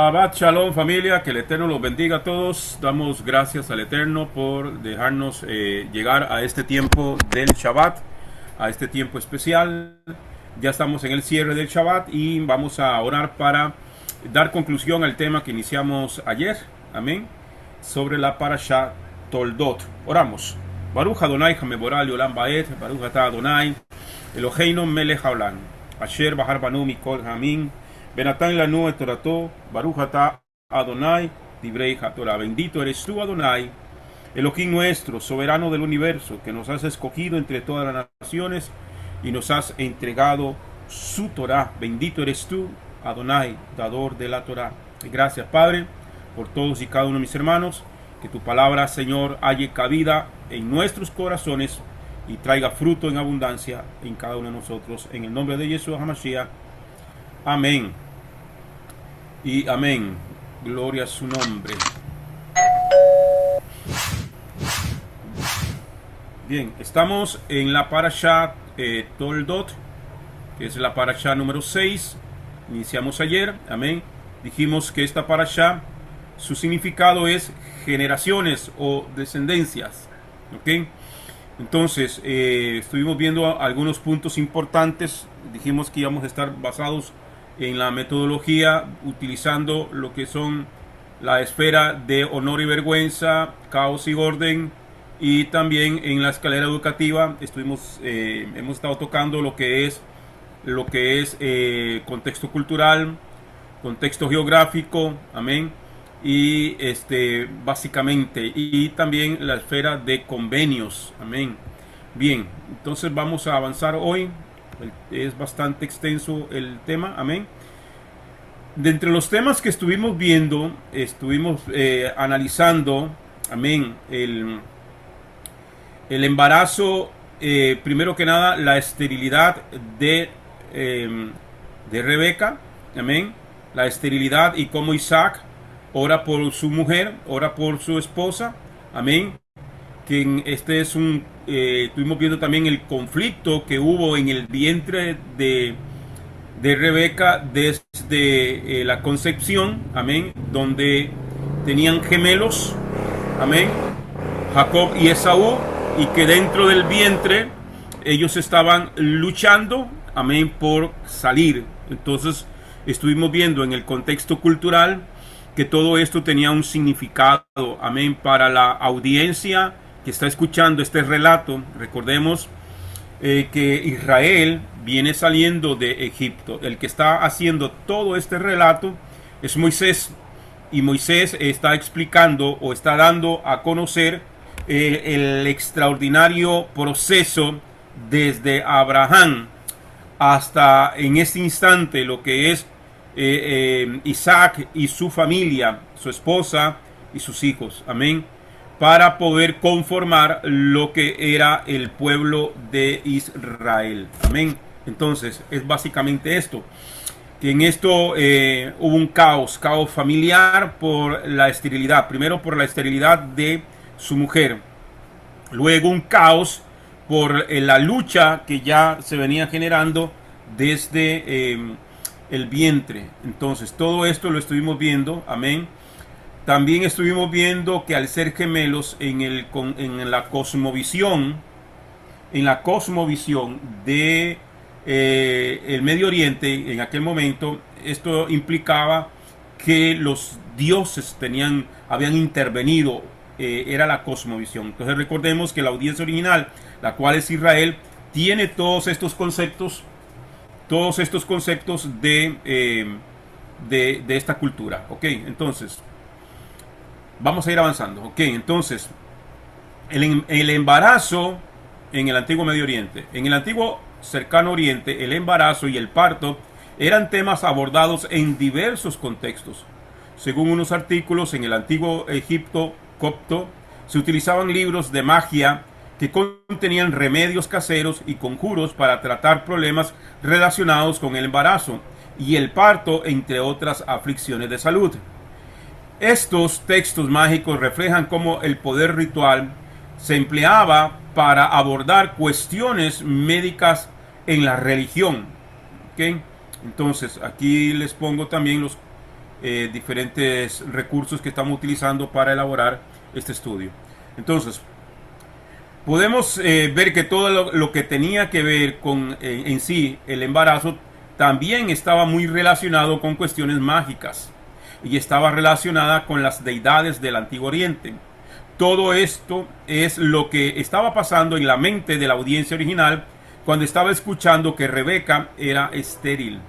Shabbat Shalom familia, que el Eterno los bendiga a todos. Damos gracias al Eterno por dejarnos llegar a este tiempo del Shabbat, a este tiempo especial. Ya estamos en el cierre del Shabbat y vamos a orar para dar conclusión al tema que iniciamos ayer, amén, sobre la Parashat Toldot. Oramos. Baruch Adonai Hameborah Leolam Baed, Baruch Atah Adonai Eloheinu Melech Haolam, Asher Bahar Banu Mikol Hamim, Benatán Lanu et Torato, Baruch Atah Adonai Divrei HaTorah. Bendito eres tú, Adonai, Elohim nuestro, soberano del universo, que nos has escogido entre todas las naciones y nos has entregado su Torah. Bendito eres tú, Adonai, dador de la Torah. Gracias, Padre, por todos y cada uno de mis hermanos. Que tu palabra, Señor, halle cabida en nuestros corazones y traiga fruto en abundancia en cada uno de nosotros. En el nombre de Yeshua HaMashiach. Amén. Y amén. Gloria a su nombre. Bien, estamos en la Parashat Toldot, que es la Parashat número 6. Iniciamos ayer. Amén. Dijimos que esta Parashat, su significado es generaciones o descendencias. ¿Ok? Entonces, estuvimos viendo algunos puntos importantes. Dijimos que íbamos a estar basados en la metodología, utilizando lo que son la esfera de honor y vergüenza, caos y orden, y también en la escalera educativa hemos estado tocando lo que es contexto cultural, contexto geográfico, amén, y básicamente, y también la esfera de convenios, amén. Bien, entonces vamos a avanzar hoy. Es bastante extenso el tema, amén. De entre los temas que estuvimos viendo, estuvimos analizando, amén, el embarazo, primero que nada, la esterilidad de Rebeca, amén, la esterilidad y cómo Isaac ora por su mujer, ora por su esposa, amén. Que estuvimos viendo también el conflicto que hubo en el vientre de Rebeca desde la concepción, amén, donde tenían gemelos, amén, Jacob y Esaú, y que dentro del vientre ellos estaban luchando, amén, por salir. Entonces estuvimos viendo en el contexto cultural que todo esto tenía un significado, amén, para la audiencia que está escuchando este relato. Recordemos que Israel viene saliendo de Egipto. El que está haciendo todo este relato es Moisés, y Moisés está explicando o está dando a conocer el extraordinario proceso desde Abraham hasta en este instante lo que es Isaac y su familia, su esposa y sus hijos, amén, para poder conformar lo que era el pueblo de Israel, amén. Entonces es básicamente esto, que en esto hubo un caos familiar por la esterilidad, primero por la esterilidad de su mujer, luego un caos por la lucha que ya se venía generando desde el vientre. Entonces todo esto lo estuvimos viendo, amén. También estuvimos viendo que al ser gemelos en la cosmovisión de el Medio Oriente en aquel momento, esto implicaba que los dioses habían intervenido, era la cosmovisión. Entonces recordemos que la audiencia original, la cual es Israel, tiene todos estos conceptos de esta cultura. Ok, entonces vamos a ir avanzando. Ok, entonces el embarazo en el antiguo Medio Oriente, en el antiguo cercano Oriente, el embarazo y el parto eran temas abordados en diversos contextos. Según unos artículos, en el antiguo Egipto copto se utilizaban libros de magia que contenían remedios caseros y conjuros para tratar problemas relacionados con el embarazo y el parto, entre otras aflicciones de salud. Estos textos mágicos reflejan cómo el poder ritual se empleaba para abordar cuestiones médicas en la religión. ¿Okay? Entonces, aquí les pongo también diferentes recursos que estamos utilizando para elaborar este estudio. Entonces, podemos ver que todo lo que tenía que ver con en sí el embarazo también estaba muy relacionado con cuestiones mágicas y estaba relacionada con las deidades del Antiguo Oriente. Todo esto es lo que estaba pasando en la mente de la audiencia original cuando estaba escuchando que Rebeca era estéril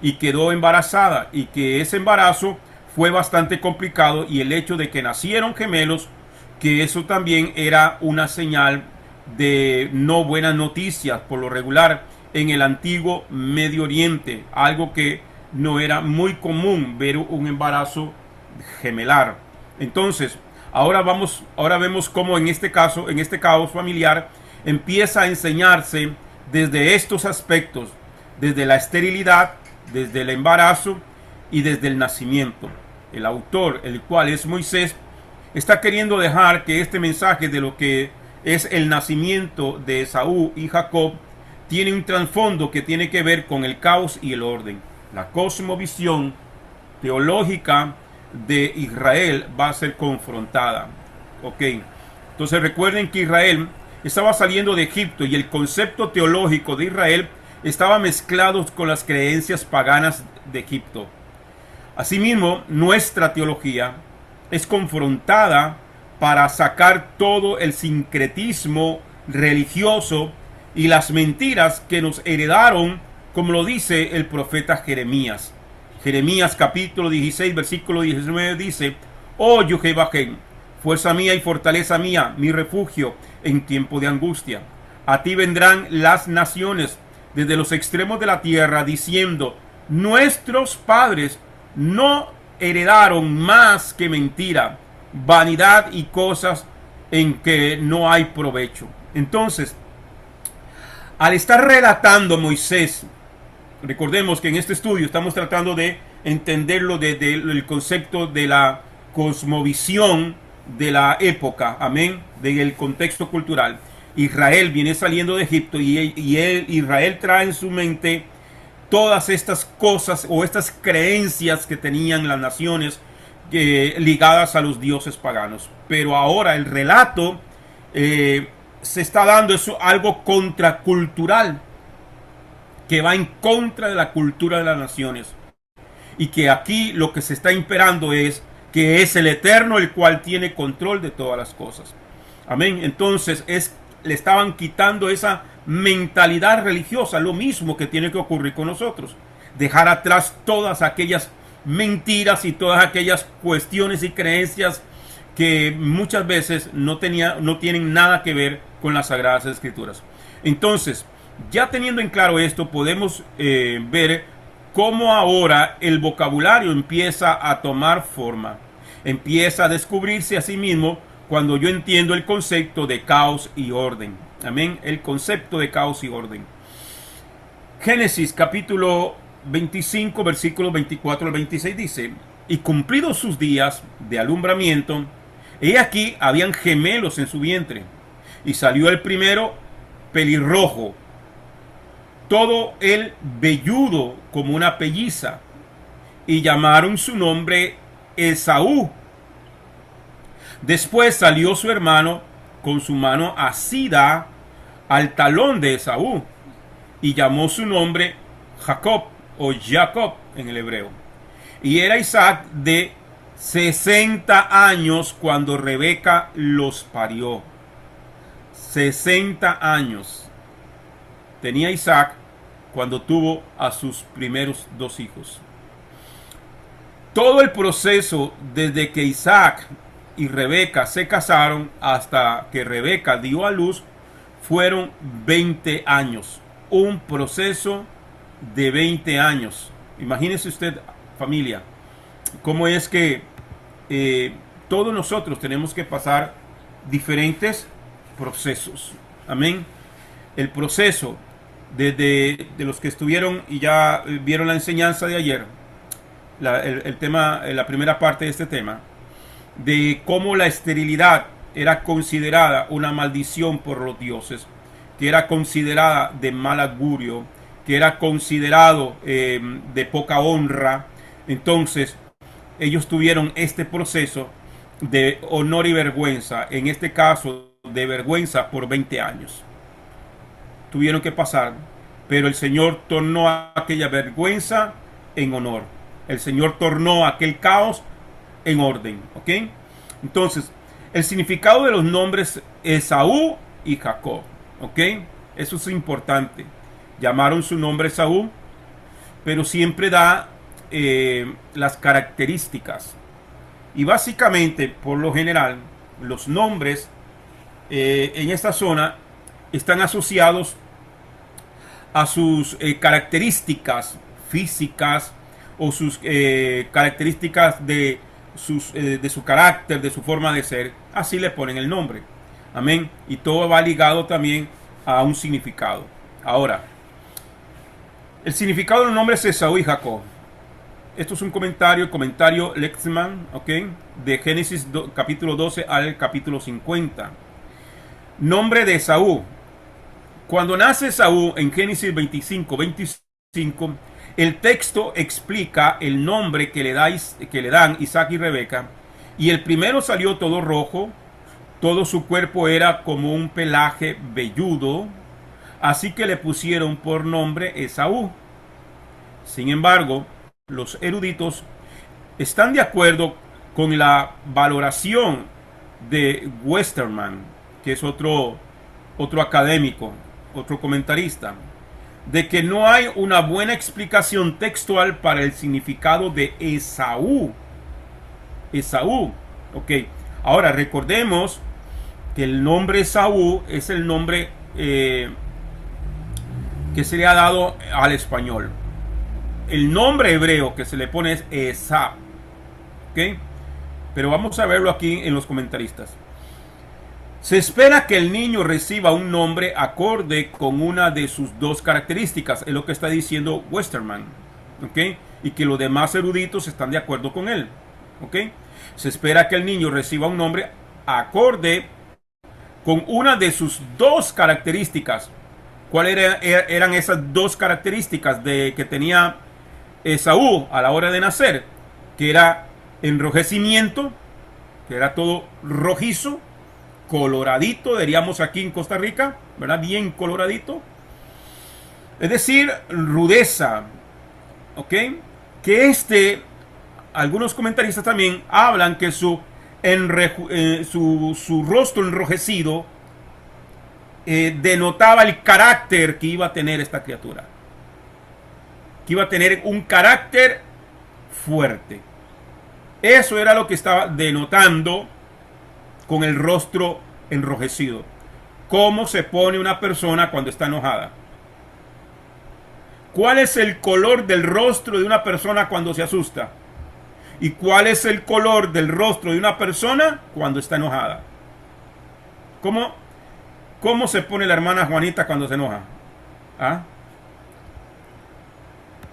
y quedó embarazada, y que ese embarazo fue bastante complicado, y el hecho de que nacieron gemelos, que eso también era una señal de no buenas noticias por lo regular en el antiguo Medio Oriente, algo que no era muy común ver un embarazo gemelar. Entonces, ahora vemos cómo en este caso, en este caos familiar, empieza a enseñarse desde estos aspectos, desde la esterilidad, desde el embarazo y desde el nacimiento. El autor, el cual es Moisés, está queriendo dejar que este mensaje de lo que es el nacimiento de Esaú y Jacob tiene un trasfondo que tiene que ver con el caos y el orden. La cosmovisión teológica de Israel va a ser confrontada. Ok, entonces recuerden que Israel estaba saliendo de Egipto, y el concepto teológico de Israel estaba mezclado con las creencias paganas de Egipto. Asimismo, nuestra teología es confrontada para sacar todo el sincretismo religioso y las mentiras que nos heredaron, como lo dice el profeta Jeremías. Jeremías capítulo 16, versículo 19 dice: Oh Yehová, fuerza mía y fortaleza mía, mi refugio en tiempo de angustia. A ti vendrán las naciones desde los extremos de la tierra, diciendo: nuestros padres no heredaron más que mentira, vanidad y cosas en que no hay provecho. Entonces, al estar relatando Moisés, recordemos que en este estudio estamos tratando de entenderlo desde el concepto de la cosmovisión de la época, amén, del contexto cultural. Israel viene saliendo de Egipto, y Israel trae en su mente todas estas cosas o estas creencias que tenían las naciones ligadas a los dioses paganos. Pero ahora el relato se está dando eso, algo contracultural, que va en contra de la cultura de las naciones, y que aquí lo que se está imperando es que es el Eterno el cual tiene control de todas las cosas. Amén. Entonces le estaban quitando esa mentalidad religiosa, lo mismo que tiene que ocurrir con nosotros. Dejar atrás todas aquellas mentiras y todas aquellas cuestiones y creencias que muchas veces no tienen nada que ver con las Sagradas Escrituras. Entonces, ya teniendo en claro esto, podemos ver cómo ahora el vocabulario empieza a tomar forma, empieza a descubrirse a sí mismo cuando yo entiendo el concepto de caos y orden. Amén, el concepto de caos y orden. Génesis capítulo 25, versículos 24 al 26 dice: y cumplidos sus días de alumbramiento, he aquí habían gemelos en su vientre, y salió el primero pelirrojo, todo él velludo como una pelliza, y llamaron su nombre Esaú. Después salió su hermano con su mano asida al talón de Esaú, y llamó su nombre Jacob o Jacob en el hebreo. Y era Isaac de 60 años cuando Rebeca los parió. 60 años tenía Isaac cuando tuvo a sus primeros dos hijos. Todo el proceso desde que Isaac y Rebeca se casaron hasta que Rebeca dio a luz fueron 20 años. Un proceso de 20 años. Imagínese usted, familia, cómo es que todos nosotros tenemos que pasar diferentes procesos. Amén. El proceso de los que estuvieron y ya vieron la enseñanza de ayer, el tema, la primera parte de este tema, de cómo la esterilidad era considerada una maldición por los dioses, que era considerada de mal augurio, que era considerado de poca honra. Entonces, ellos tuvieron este proceso de honor y vergüenza, en este caso de vergüenza por 20 años. Tuvieron que pasar, pero el Señor tornó aquella vergüenza en honor. El Señor tornó aquel caos en orden, ¿ok? Entonces, el significado de los nombres Esaú y Jacob, ¿ok? Eso es importante. Llamaron su nombre Esaú, pero siempre da las características. Y básicamente, por lo general, los nombres en esta zona están asociados a sus características físicas o sus características de su carácter, de su forma de ser. Así le ponen el nombre. Amén. Y todo va ligado también a un significado. Ahora, el significado de los nombres es Esaú y Jacob. Esto es un comentario Lexman, ¿ok? De Génesis capítulo 12 al capítulo 50. Nombre de Esaú. Cuando nace Esaú en Génesis 25, el texto explica el nombre que le dan Isaac y Rebeca. Y el primero salió todo rojo, todo su cuerpo era como un pelaje velludo, así que le pusieron por nombre Esaú. Sin embargo, los eruditos están de acuerdo con la valoración de Westermann, que es otro académico, otro comentarista, de que no hay una buena explicación textual para el significado de Esaú. Esaú, ok. Ahora recordemos que el nombre Esaú es el nombre que se le ha dado al español. El nombre hebreo que se le pone es Esa, ok. Pero vamos a verlo aquí en los comentaristas. Se espera que el niño reciba un nombre acorde con una de sus dos características, es lo que está diciendo Westermann, ¿ok? Y que los demás eruditos están de acuerdo con él, ¿ok? Se espera que el niño reciba un nombre acorde con una de sus dos características. ¿Cuáles eran esas dos características que tenía Esaú a la hora de nacer? Que era enrojecimiento, que era todo rojizo, coloradito, diríamos aquí en Costa Rica, ¿verdad? Bien coloradito. Es decir, rudeza, ¿ok? Que algunos comentaristas también hablan que su rostro enrojecido denotaba el carácter que iba a tener esta criatura. Que iba a tener un carácter fuerte. Eso era lo que estaba denotando con el rostro enrojecido. ¿Cómo se pone una persona cuando está enojada? ¿Cuál es el color del rostro de una persona cuando se asusta? ¿Y cuál es el color del rostro de una persona cuando está enojada? ¿Cómo se pone la hermana Juanita cuando se enoja? ¿Ah?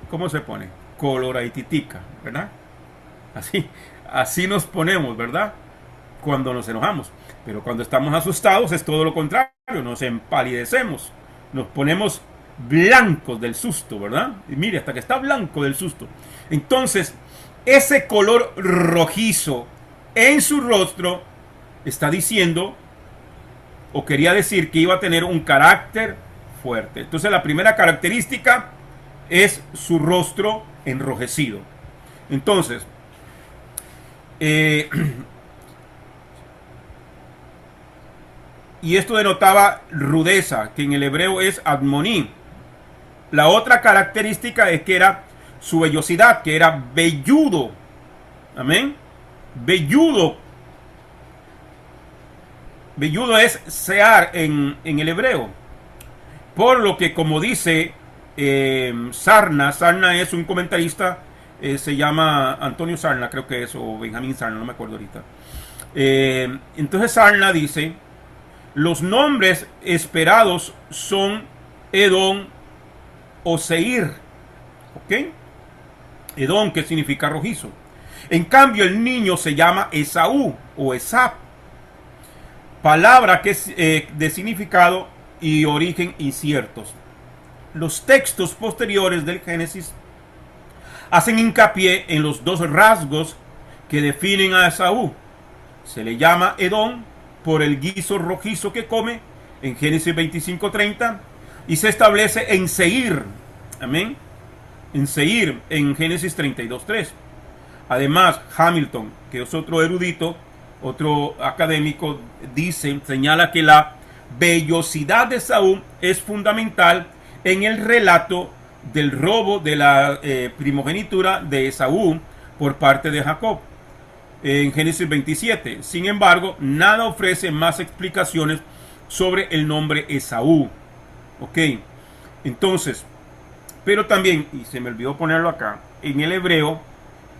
¿Cómo se pone? Coloradititica, ¿verdad? Así nos ponemos, ¿verdad? Cuando nos enojamos. Pero cuando estamos asustados es todo lo contrario. Nos empalidecemos. Nos ponemos blancos del susto, ¿verdad? Y mire, hasta que está blanco del susto. Entonces, ese color rojizo en su rostro está diciendo, o quería decir, que iba a tener un carácter fuerte. Entonces, la primera característica es su rostro enrojecido. Entonces, y esto denotaba rudeza, que en el hebreo es admoní. La otra característica es que era su vellosidad, que era velludo. Amén. Velludo. Velludo es sear en el hebreo. Por lo que, como dice Sarna es un comentarista, se llama Antonio Sarna, creo que es, o Benjamín Sarna, no me acuerdo ahorita. Entonces Sarna dice: los nombres esperados son Edom o Seir. ¿Ok? Edom, que significa rojizo. En cambio, el niño se llama Esaú o Esap. Palabra que es de significado y origen inciertos. Los textos posteriores del Génesis hacen hincapié en los dos rasgos que definen a Esaú. Se le llama Edom por el guiso rojizo que come en Génesis 25:30 y se establece en Seir, amén, en Seir en Génesis 32:3. Además, Hamilton, que es otro erudito, otro académico, señala que la vellosidad de Esaú es fundamental en el relato del robo de la primogenitura de Esaú por parte de Jacob en Génesis 27. Sin embargo, nada ofrece más explicaciones sobre el nombre Esaú. Ok, entonces, pero también, y se me olvidó ponerlo acá, en el hebreo,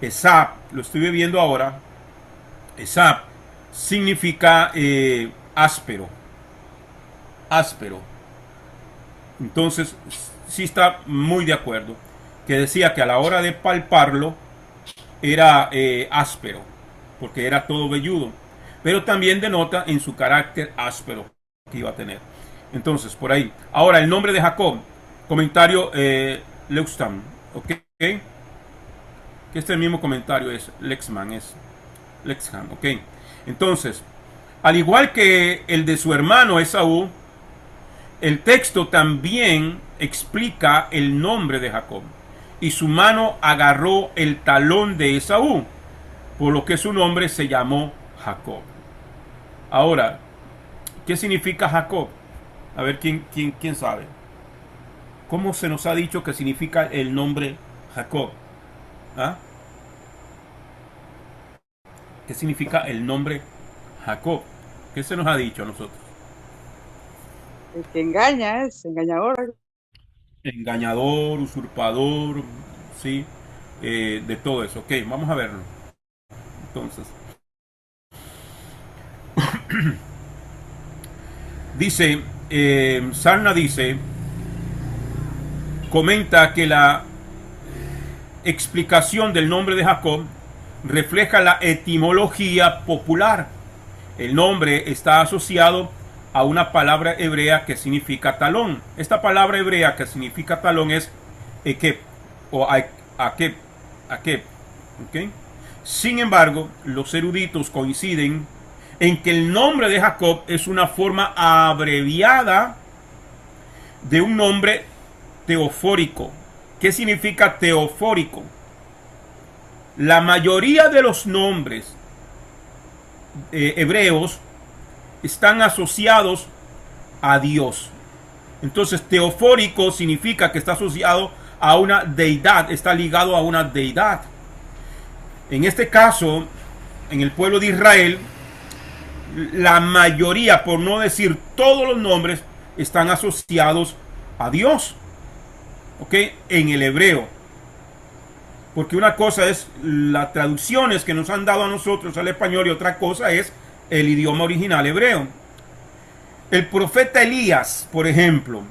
Esab, lo estoy viendo ahora, Esab significa áspero, áspero. Entonces, sí está muy de acuerdo, que decía que a la hora de palparlo era áspero, porque era todo velludo, pero también denota en su carácter áspero que iba a tener. Entonces, por ahí. Ahora, el nombre de Jacob, comentario Leuxtam, ok, que este mismo comentario es Lexman, ok. Entonces, al igual que el de su hermano Esaú, el texto también explica el nombre de Jacob. Y su mano agarró el talón de Esaú, por lo que su nombre se llamó Jacob. Ahora, ¿qué significa Jacob? A ver, ¿quién sabe? ¿Cómo se nos ha dicho que significa el nombre Jacob? ¿Ah? ¿Qué significa el nombre Jacob? ¿Qué se nos ha dicho a nosotros? El que engaña es engañador. Engañador, usurpador, sí, de todo eso. Ok, vamos a verlo. Entonces, dice, Sarna dice, comenta que la explicación del nombre de Jacob refleja la etimología popular. El nombre está asociado a una palabra hebrea que significa talón. Esta palabra hebrea que significa talón es ekep o akep, ¿okay? Sin embargo, los eruditos coinciden en que el nombre de Jacob es una forma abreviada de un nombre teofórico. ¿Qué significa teofórico? La mayoría de los nombres hebreos están asociados a Dios. Entonces, teofórico significa que está asociado a una deidad, está ligado a una deidad. En este caso, en el pueblo de Israel, la mayoría, por no decir todos los nombres, están asociados a Dios. ¿Ok? En el hebreo. Porque una cosa es las traducciones que nos han dado a nosotros al español y otra cosa es el idioma original hebreo. El profeta Elías, por ejemplo.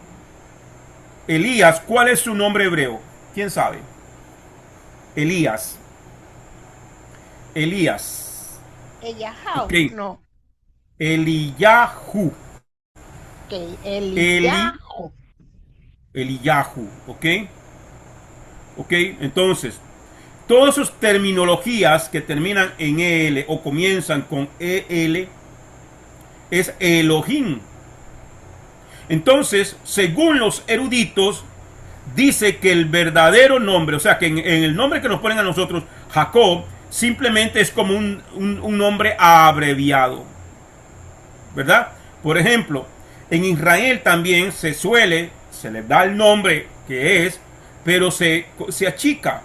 Elías, ¿cuál es su nombre hebreo? ¿Quién sabe? Elías. Elías. Elijah, Ok. no, Eliyahu. ok, Eli, Eliyahu. Eliyahu. Ok. Ok. Entonces, todas sus terminologías que terminan en EL o comienzan con EL es Elohim. Entonces, según los eruditos, dice que el verdadero nombre, o sea, que en el nombre que nos ponen a nosotros, Jacob, simplemente es como un nombre abreviado. ¿Verdad? Por ejemplo, en Israel también se le da el nombre que es, pero se achica,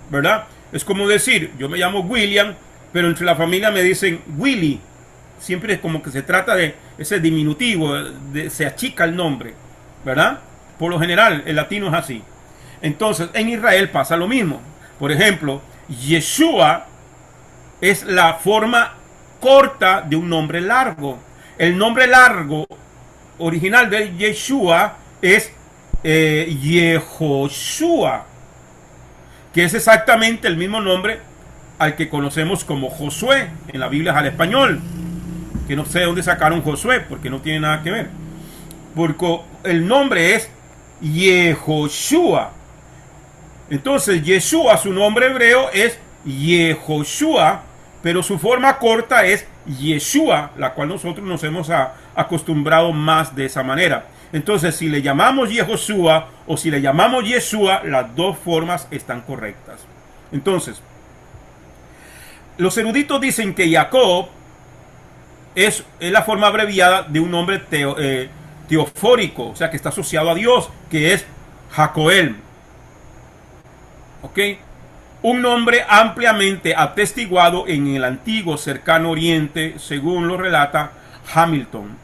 ¿verdad? Es como decir, yo me llamo William, pero entre la familia me dicen Willy. Siempre es como que se trata de ese diminutivo, se achica el nombre, ¿verdad? Por lo general, el latino es así. Entonces, en Israel pasa lo mismo. Por ejemplo, Yeshua es la forma corta de un nombre largo. El nombre largo original de Yeshua es Yehoshua, que es exactamente el mismo nombre al que conocemos como Josué en la Biblia al español, que no sé de dónde sacaron Josué, porque no tiene nada que ver, porque el nombre es Yehoshua. Entonces Yeshua, su nombre hebreo es Yehoshua, pero su forma corta es Yeshua, la cual nosotros nos hemos acostumbrado más de esa manera. Entonces, si le llamamos Yehoshua o si le llamamos Yeshua, las dos formas están correctas. Entonces, los eruditos dicen que Jacob es la forma abreviada de un nombre teofórico, o sea, que está asociado a Dios, que es Jacoel. ¿Ok? Un nombre ampliamente atestiguado en el antiguo cercano oriente, según lo relata Hamilton.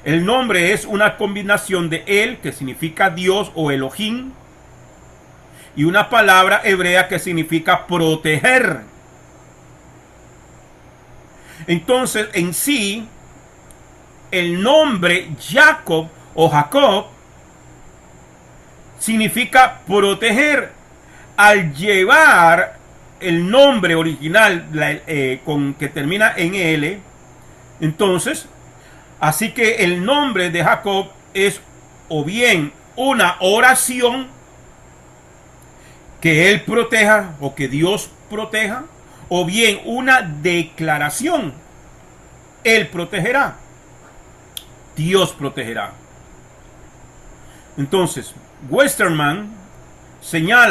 El nombre es una combinación de El, que significa Dios o Elohim, y una palabra hebrea que significa proteger. Entonces, en sí, el nombre Jacob o Jacob significa proteger. Al llevar el nombre original con que termina en L, entonces, así que el nombre de Jacob es o bien una oración que él proteja o que Dios proteja, o bien una declaración: él protegerá, Dios protegerá. Entonces, Westermann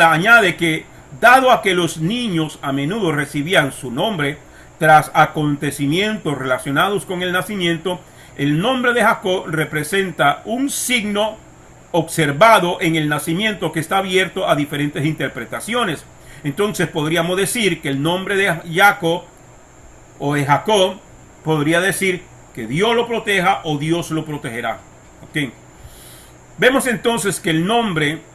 añade que, dado a que los niños a menudo recibían su nombre tras acontecimientos relacionados con el nacimiento, el nombre de Jacob representa un signo observado en el nacimiento que está abierto a diferentes interpretaciones. Entonces podríamos decir que el nombre de Jacob o de Jacob podría decir que Dios lo proteja o Dios lo protegerá. ¿Okay? Vemos entonces que el nombre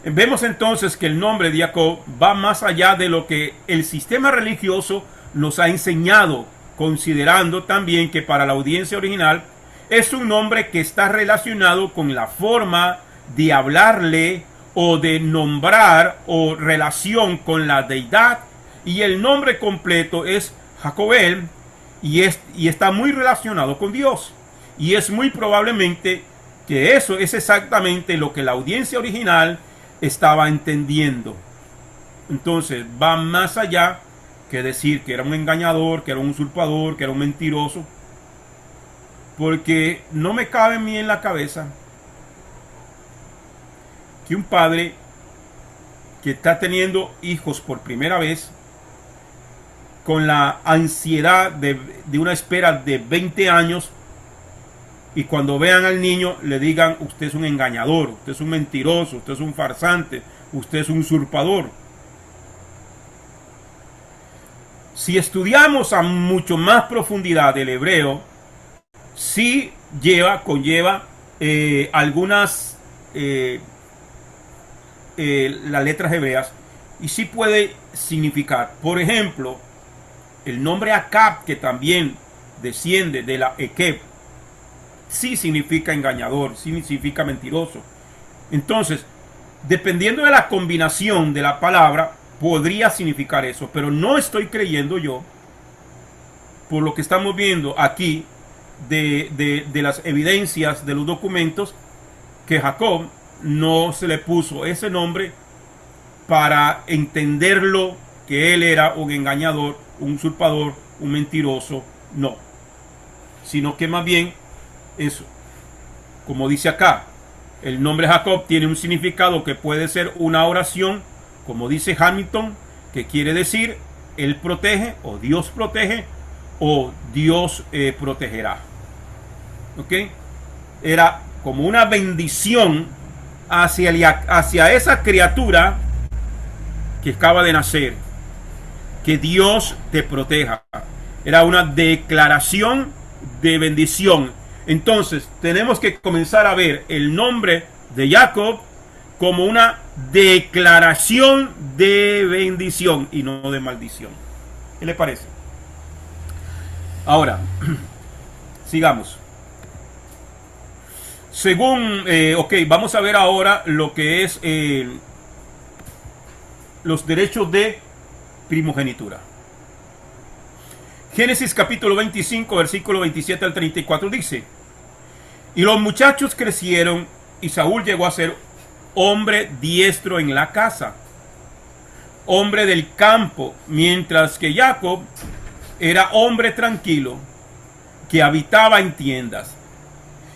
Vemos entonces que el nombre de Jacob va más allá de lo que el sistema religioso nos ha enseñado, considerando también que para la audiencia original es un nombre que está relacionado con la forma de hablarle o de nombrar o relación con la deidad, y el nombre completo es Jacobel y está muy relacionado con Dios, y es muy probablemente que eso es exactamente lo que la audiencia original estaba entendiendo. Entonces va más allá que decir que era un engañador, que era un usurpador, que era un mentiroso, porque no me cabe en mí en la cabeza que un padre que está teniendo hijos por primera vez, con la ansiedad de una espera de 20 años, y cuando vean al niño le digan: usted es un engañador, usted es un mentiroso, usted es un farsante, usted es un usurpador. Si estudiamos a mucho más profundidad el hebreo, sí conlleva algunas las letras hebreas, y sí puede significar, por ejemplo, el nombre Acab, que también desciende de la Ekeb, sí significa engañador, sí significa mentiroso. Entonces, dependiendo de la combinación de la palabra, podría significar eso, pero no estoy creyendo yo, por lo que estamos viendo aquí de las evidencias de los documentos, que Jacob no se le puso ese nombre para entenderlo que él era un engañador, un usurpador, un mentiroso, no, sino que más bien eso, como dice acá, el nombre Jacob tiene un significado que puede ser una oración, como dice Hamilton, que quiere decir él protege, o Dios protege, o Dios protegerá. ¿Ok? Era como una bendición hacia esa criatura que acaba de nacer, que Dios te proteja. Era una declaración de bendición. Entonces tenemos que comenzar a ver el nombre de Jacob como una declaración de bendición y no de maldición. ¿Qué le parece? Ahora, sigamos. Según, vamos a ver ahora lo que es los derechos de primogenitura. Génesis capítulo 25, versículo 27 al 34 dice: y los muchachos crecieron, y Saúl llegó a ser hombre diestro en la casa, hombre del campo, mientras que Jacob era hombre tranquilo, que habitaba en tiendas.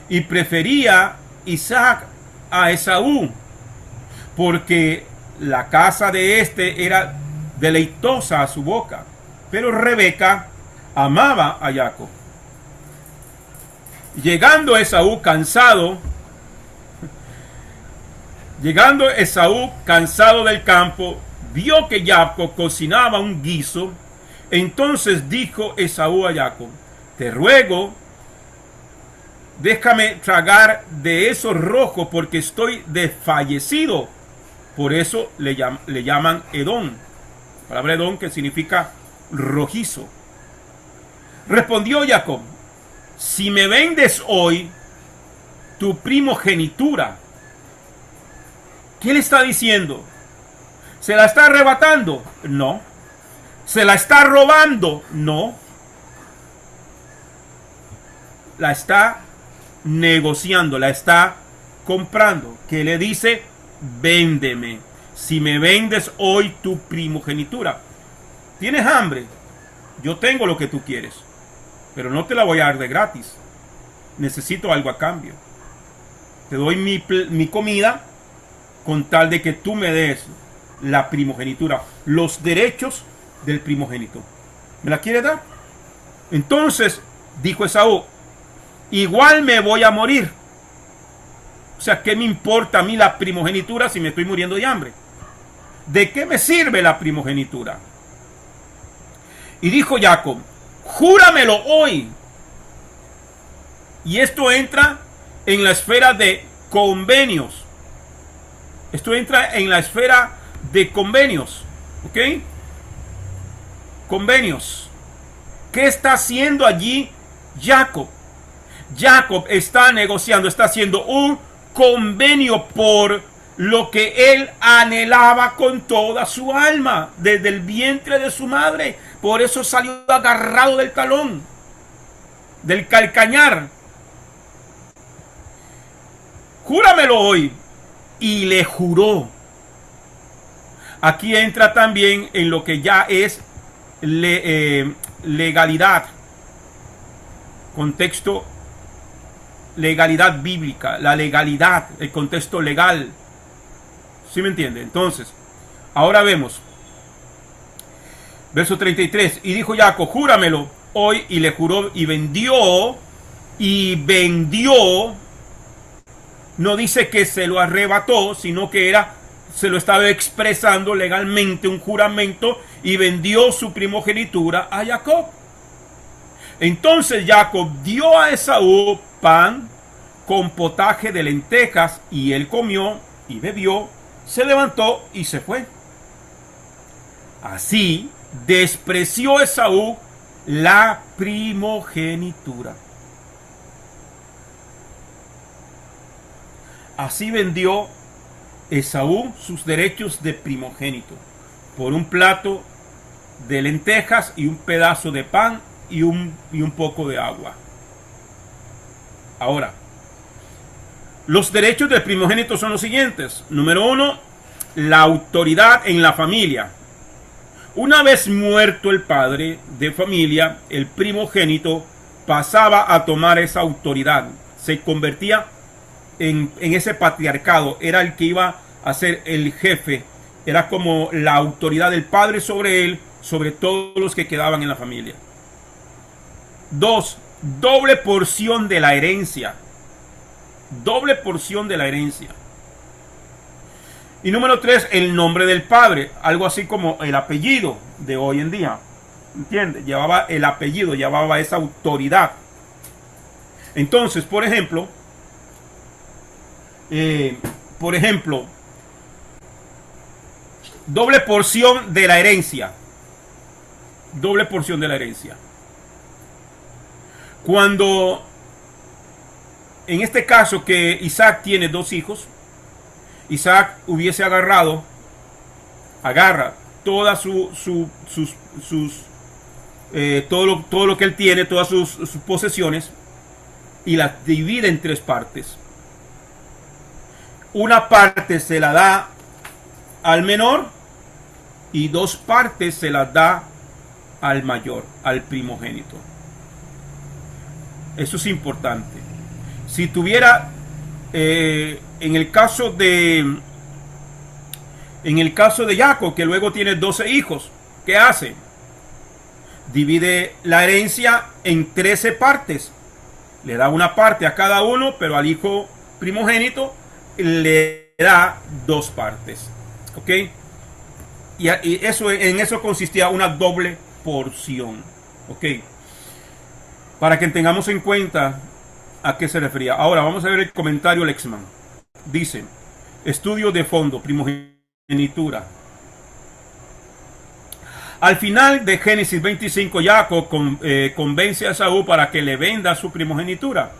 Y prefería Isaac a Esaú, porque la casa de éste era deleitosa a su boca. Pero Rebeca amaba a Jacob. Llegando Esaú cansado del campo, vio que Jacob cocinaba un guiso. Entonces dijo Esaú a Jacob: te ruego, déjame tragar de eso rojo, porque estoy desfallecido. Por eso le llaman Edom. La palabra Edom, que significa rojizo. Respondió Jacob: si me vendes hoy tu primogenitura. ¿Qué le está diciendo? ¿Se la está arrebatando? No. ¿Se la está robando? No. La está negociando, la está comprando. Que le dice: véndeme. Si me vendes hoy tu primogenitura. ¿Tienes hambre? Yo tengo lo que tú quieres, pero no te la voy a dar de gratis. Necesito algo a cambio. Te doy mi comida con tal de que tú me des la primogenitura, los derechos del primogénito. ¿Me la quieres dar? Entonces dijo Esaú: igual me voy a morir. O sea, ¿qué me importa a mí la primogenitura si me estoy muriendo de hambre? ¿De qué me sirve la primogenitura? Y dijo Jacob: júramelo hoy. Y esto entra en la esfera de convenios. Esto entra en la esfera de convenios. ¿Ok? Convenios. ¿Qué está haciendo allí Jacob? Jacob está negociando, está haciendo un convenio por lo que él anhelaba con toda su alma, desde el vientre de su madre. Por eso salió agarrado del talón, del calcañar. Júramelo hoy. Y le juró. Aquí entra también en lo que ya es legalidad. Contexto, legalidad bíblica, la legalidad, el contexto legal. ¿Sí me entiende? Entonces, ahora vemos. Verso 33. Y dijo Jacob: júramelo hoy. Y le juró y vendió. Y vendió. No dice que se lo arrebató, sino que se lo estaba expresando legalmente, un juramento, y vendió su primogenitura a Jacob. Entonces Jacob dio a Esaú pan con potaje de lentejas, y él comió y bebió, se levantó y se fue. Así despreció Esaú la primogenitura. Así vendió Esaú sus derechos de primogénito por un plato de lentejas y un pedazo de pan y un poco de agua. Ahora, los derechos del primogénito son los siguientes. Número 1, la autoridad en la familia. Una vez muerto el padre de familia, el primogénito pasaba a tomar esa autoridad. Se convertía en ese patriarcado. Era el que iba a ser el jefe. Era como la autoridad del padre sobre él, sobre todos los que quedaban en la familia. 2, doble porción de la herencia. Doble porción de la herencia. Y número 3, el nombre del padre. Algo así como el apellido de hoy en día. ¿Entiendes? Llevaba el apellido, llevaba esa autoridad. Entonces, por ejemplo, doble porción de la herencia. Doble porción de la herencia. Cuando, en este caso que Isaac tiene 2 hijos, Isaac hubiese agarra todas todo lo que él tiene, todas sus posesiones, y las divide en 3 partes. Una parte se la da al menor, y 2 partes se las da al mayor, al primogénito. Eso es importante. Si tuviera, en el caso de Jacob, que luego tiene 12 hijos, ¿qué hace? Divide la herencia en 13 partes. Le da una parte a cada uno, pero al hijo primogénito le da 2 partes. ¿Ok? Y en eso consistía una doble porción. ¿Ok? Para que tengamos en cuenta a qué se refería. Ahora vamos a ver el comentario Lexman. Dice, estudio de fondo, primogenitura. Al final de Génesis 25, Jacob convence a Esaú para que le venda su primogenitura.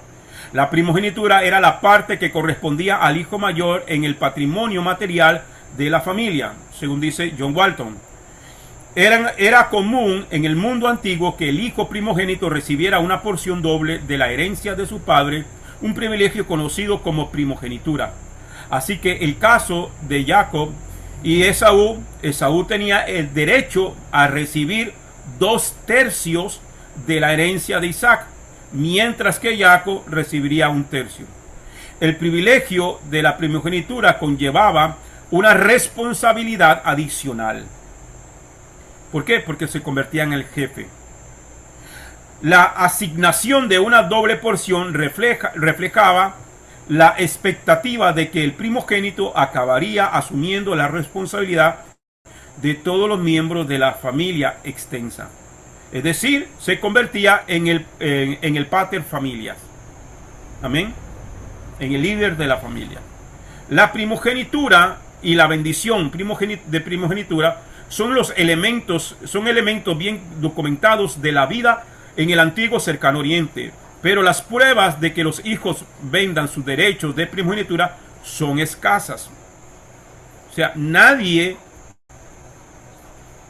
La primogenitura era la parte que correspondía al hijo mayor en el patrimonio material de la familia, según dice John Walton. Era común en el mundo antiguo que el hijo primogénito recibiera una porción doble de la herencia de su padre, un privilegio conocido como primogenitura. Así que el caso de Jacob y Esaú tenía el derecho a recibir 2/3 de la herencia de Isaac, mientras que Jacob recibiría 1/3. El privilegio de la primogenitura conllevaba una responsabilidad adicional. ¿Por qué? Porque se convertía en el jefe. La asignación de una doble porción reflejaba la expectativa de que el primogénito acabaría asumiendo la responsabilidad de todos los miembros de la familia extensa. Es decir, se convertía en el pater familias. Amén. En el líder de la familia. La primogenitura y la bendición de primogenitura son elementos bien documentados de la vida en el antiguo cercano oriente. Pero las pruebas de que los hijos vendan sus derechos de primogenitura son escasas. O sea, nadie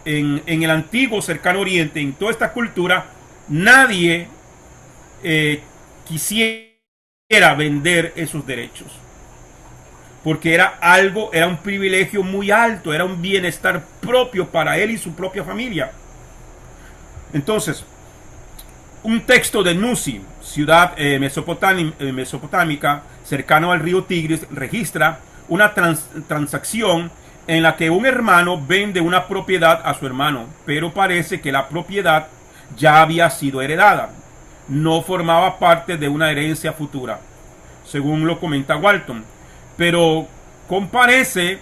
en el antiguo cercano oriente, en toda esta cultura, nadie quisiera vender esos derechos. Porque era un privilegio muy alto, era un bienestar propio para él y su propia familia. Entonces, un texto de Nusi, ciudad mesopotámica, cercano al río Tigris, registra una transacción en la que un hermano vende una propiedad a su hermano, pero parece que la propiedad ya había sido heredada. No formaba parte de una herencia futura, según lo comenta Walton. Pero compárese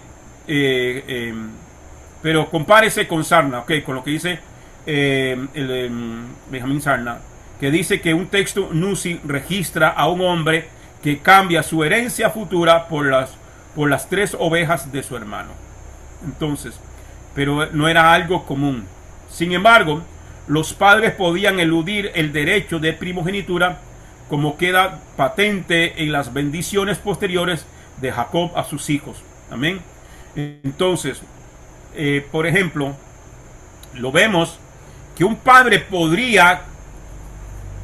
con Sarna, okay, con lo que dice Benjamín Sarna, que dice que un texto Nusi registra a un hombre que cambia su herencia futura por las 3 ovejas de su hermano. Entonces, pero no era algo común. Sin embargo, los padres podían eludir el derecho de primogenitura, como queda patente en las bendiciones posteriores de Jacob a sus hijos. Amén. Entonces, por ejemplo, lo vemos que un padre podría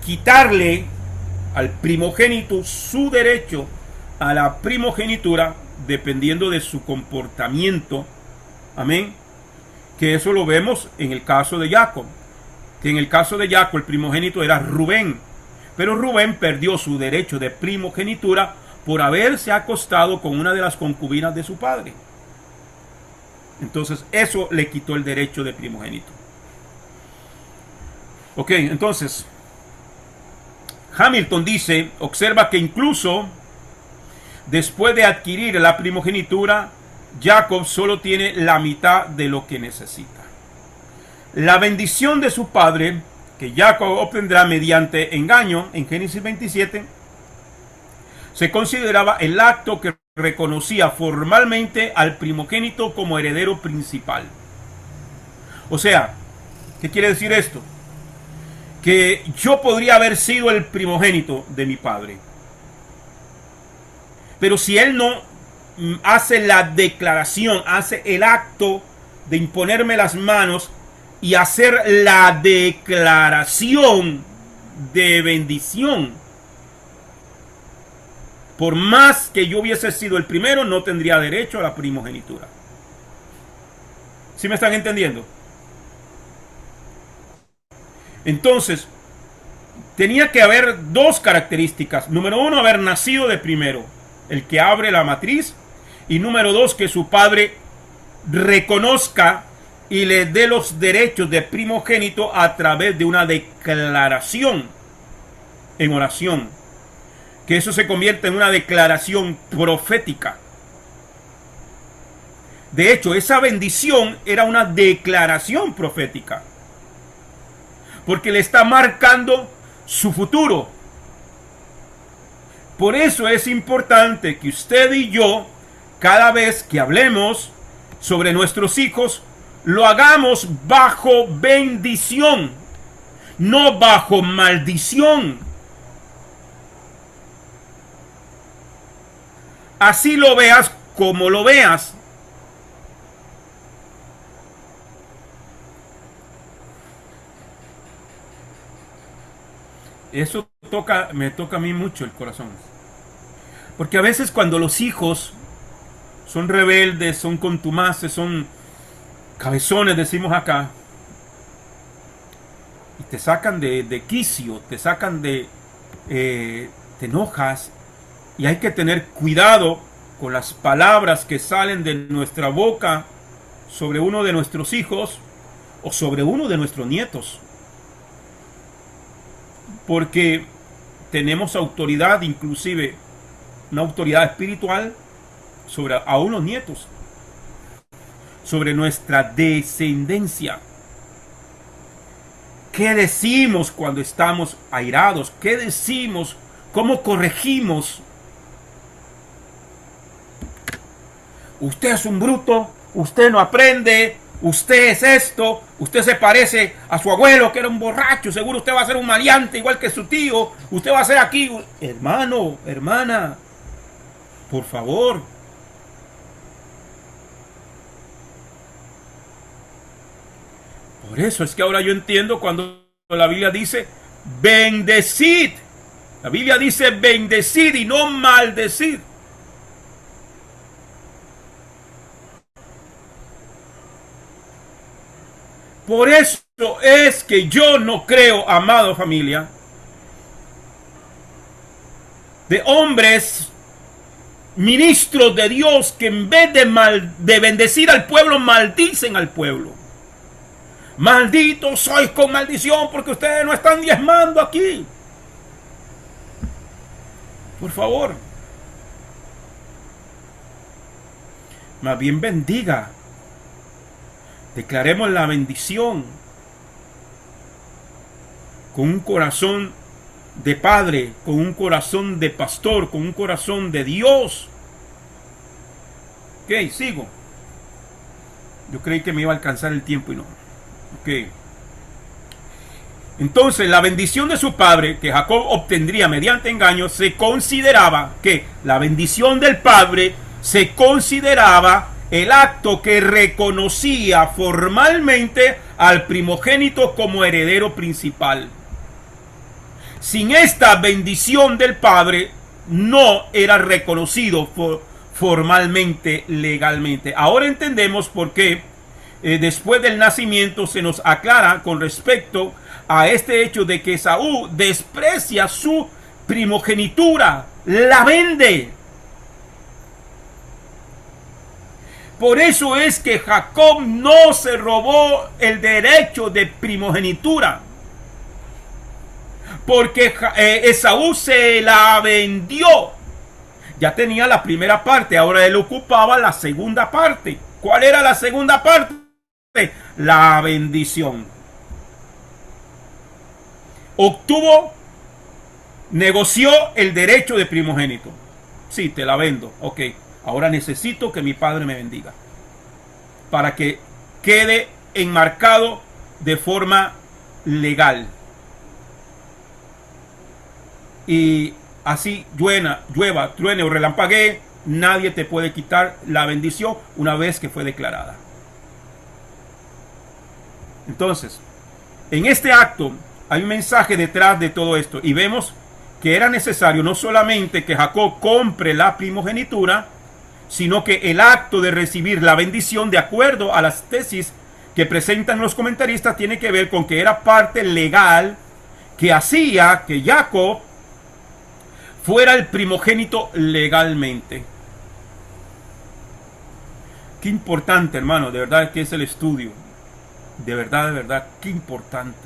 quitarle al primogénito su derecho a la primogenitura dependiendo de su comportamiento. Amén. Que eso lo vemos en el caso de Jacob. Que en el caso de Jacob el primogénito era Rubén. Pero Rubén perdió su derecho de primogenitura por haberse acostado con una de las concubinas de su padre. Entonces eso le quitó el derecho de primogénito. Ok, entonces Hamilton dice, observa que incluso después de adquirir la primogenitura, Jacob solo tiene la mitad de lo que necesita. La bendición de su padre, que Jacob obtendrá mediante engaño, en Génesis 27, se consideraba el acto que reconocía formalmente al primogénito como heredero principal. O sea, ¿qué quiere decir esto? Que yo podría haber sido el primogénito de mi padre. Pero si él no hace la declaración, hace el acto de imponerme las manos y hacer la declaración de bendición, por más que yo hubiese sido el primero, no tendría derecho a la primogenitura. ¿Sí me están entendiendo? Entonces, tenía que haber dos características. Número uno, haber nacido de primero, el que abre la matriz. Y número dos, que su padre reconozca y le dé los derechos de primogénito a través de una declaración en oración. Que eso se convierte en una declaración profética. De hecho, esa bendición era una declaración profética. Porque le está marcando su futuro. Por eso es importante que usted y yo, cada vez que hablemos sobre nuestros hijos, lo hagamos bajo bendición, no bajo maldición. Así lo veas como lo veas. Eso me toca a mí mucho el corazón. Porque a veces cuando los hijos son rebeldes, son contumaces, son cabezones, decimos acá, y te sacan de quicio, te sacan te enojas, y hay que tener cuidado con las palabras que salen de nuestra boca sobre uno de nuestros hijos o sobre uno de nuestros nietos. Porque tenemos autoridad, inclusive una autoridad espiritual sobre aún los nietos, sobre nuestra descendencia. ¿Qué decimos cuando estamos airados? ¿Qué decimos? ¿Cómo corregimos? Usted es un bruto, usted no aprende, usted es esto, usted se parece a su abuelo que era un borracho, seguro usted va a ser un maleante igual que su tío, usted va a ser aquí. Hermano, hermana, por favor. Por eso es que ahora yo entiendo cuando la Biblia dice bendecid. La Biblia dice bendecid y no maldecid. Por eso es que yo no creo, amado familia, de hombres ministros de Dios que en vez de bendecir al pueblo, maldicen al pueblo. Malditos sois con maldición porque ustedes no están diezmando aquí. Por favor. Más bien bendiga. Declaremos la bendición con un corazón de padre, con un corazón de pastor, con un corazón de Dios. Ok, sigo. Yo creí que me iba a alcanzar el tiempo y no. Ok. Entonces la bendición de su padre que Jacob obtendría mediante engaño se consideraba que la bendición del padre se consideraba el acto que reconocía formalmente al primogénito como heredero principal. Sin esta bendición del padre no era reconocido formalmente, legalmente. Ahora entendemos por qué después del nacimiento se nos aclara con respecto a este hecho de que Esaú desprecia su primogenitura, la vende. Por eso es que Jacob no se robó el derecho de primogenitura, porque Esaú se la vendió. Ya tenía la primera parte, ahora él ocupaba la segunda parte. ¿Cuál era la segunda parte? La bendición. Negoció el derecho de primogénito. Sí, te la vendo. Ok, ahora necesito que mi padre me bendiga para que quede enmarcado de forma legal. Y así llueva, truene o relampaguee, nadie te puede quitar la bendición una vez que fue declarada. Entonces, en este acto hay un mensaje detrás de todo esto y vemos que era necesario no solamente que Jacob compre la primogenitura, sino que el acto de recibir la bendición, de acuerdo a las tesis que presentan los comentaristas, tiene que ver con que era parte legal que hacía que Jacob fuera el primogénito legalmente. Qué importante, hermano, de verdad que es el estudio. De verdad, qué importante.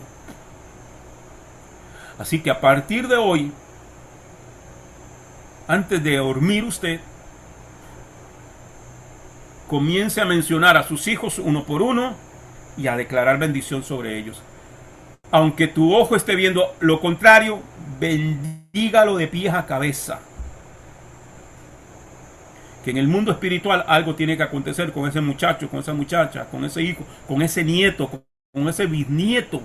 Así que a partir de hoy, antes de dormir usted, comience a mencionar a sus hijos uno por uno y a declarar bendición sobre ellos. Aunque tu ojo esté viendo lo contrario, bendígalo de pies a cabeza. Que en el mundo espiritual algo tiene que acontecer con ese muchacho, con esa muchacha, con ese hijo, con ese nieto, con ese bisnieto.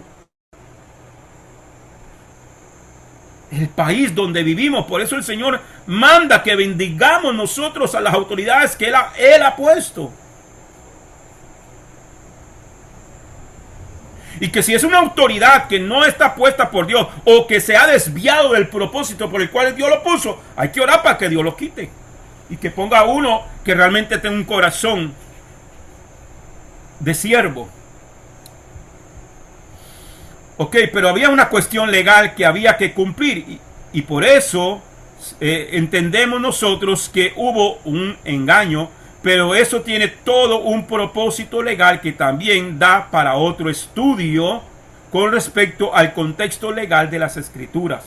El país donde vivimos, por eso el Señor manda que bendigamos nosotros a las autoridades que Él ha puesto. Y que si es una autoridad que no está puesta por Dios o que se ha desviado del propósito por el cual Dios lo puso, hay que orar para que Dios lo quite. Y que ponga a uno que realmente tenga un corazón de siervo. Ok, pero había una cuestión legal que había que cumplir. Y por eso entendemos nosotros que hubo un engaño. Pero eso tiene todo un propósito legal que también da para otro estudio con respecto al contexto legal de las escrituras.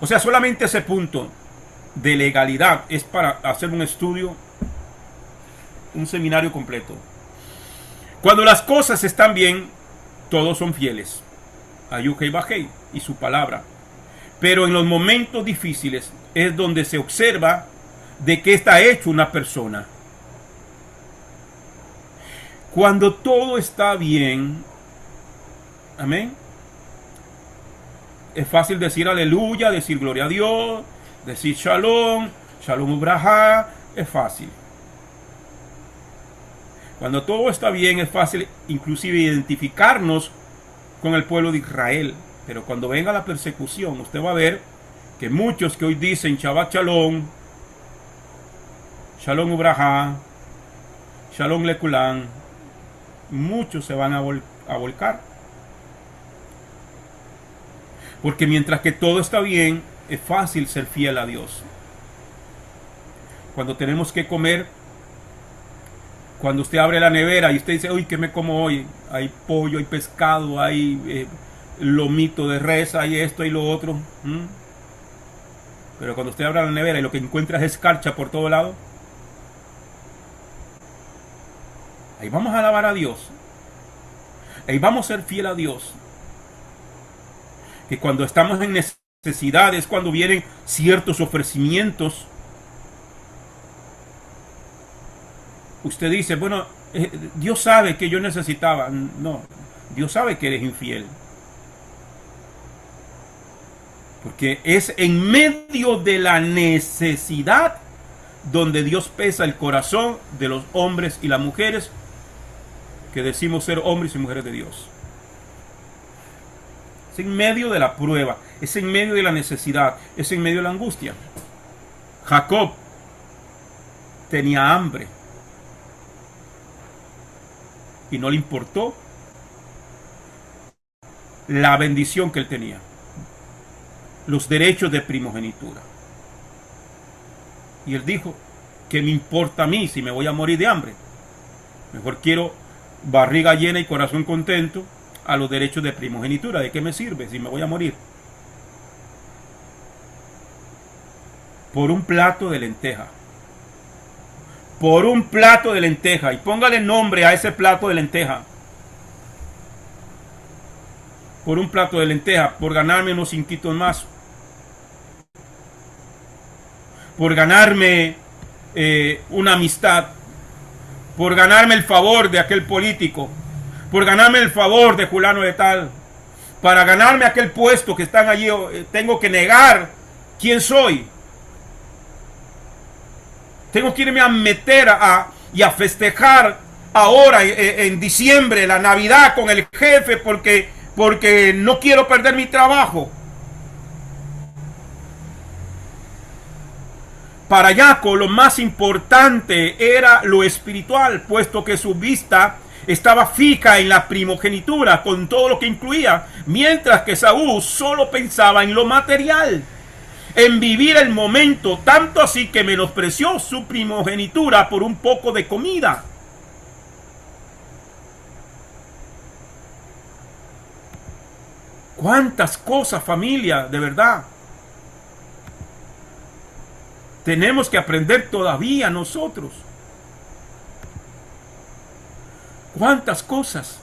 O sea, solamente ese punto de legalidad es para hacer un estudio, un seminario completo. Cuando las cosas están bien, todos son fieles a Yuhei Bajei y su palabra. Pero en los momentos difíciles es donde se observa de qué está hecho una persona. Cuando todo está bien, amén, es fácil decir aleluya, decir gloria a Dios, decir shalom, shalom ubrahá, es fácil. Cuando todo está bien es fácil inclusive identificarnos con el pueblo de Israel. Pero cuando venga la persecución, usted va a ver que muchos que hoy dicen Shabbat Shalom, Shalom Ubrahá, Shalom Lekulan, muchos se van a volcar. Porque mientras que todo está bien, es fácil ser fiel a Dios. Cuando tenemos que comer, cuando usted abre la nevera y usted dice, uy, ¿qué me como hoy? Hay pollo, hay pescado, hay lomito de res, hay esto y lo otro. Pero cuando usted abre la nevera y lo que encuentra es escarcha por todo lado, ahí vamos a alabar a Dios. Ahí vamos a ser fiel a Dios. Que cuando estamos en necesidades, cuando vienen ciertos ofrecimientos, usted dice, bueno, Dios sabe que yo necesitaba. No, Dios sabe que eres infiel. Porque es en medio de la necesidad donde Dios pesa el corazón de los hombres y las mujeres que decimos ser hombres y mujeres de Dios. Es en medio de la prueba, es en medio de la necesidad, es en medio de la angustia. Jacob tenía hambre y no le importó la bendición que él tenía, los derechos de primogenitura. Y él dijo, ¿qué me importa a mí si me voy a morir de hambre? Mejor quiero barriga llena y corazón contento a los derechos de primogenitura. ¿De qué me sirve si me voy a morir? Por un plato de lenteja. Por un plato de lenteja. Y póngale nombre a ese plato de lenteja. Por un plato de lenteja. Por ganarme unos cinquitos más. Por ganarme una amistad. Por ganarme el favor de aquel político. Por ganarme el favor de fulano de tal. Para ganarme aquel puesto que están allí, tengo que negar quién soy. Tengo que irme a meter y a festejar ahora en diciembre la Navidad con el jefe porque no quiero perder mi trabajo. Para Jacob lo más importante era lo espiritual, puesto que su vista estaba fija en la primogenitura con todo lo que incluía, mientras que Saúl solo pensaba en lo material, en vivir el momento, tanto así que menospreció su primogenitura por un poco de comida. ¿Cuántas cosas, familia, de verdad? Tenemos que aprender todavía nosotros. ¿Cuántas cosas?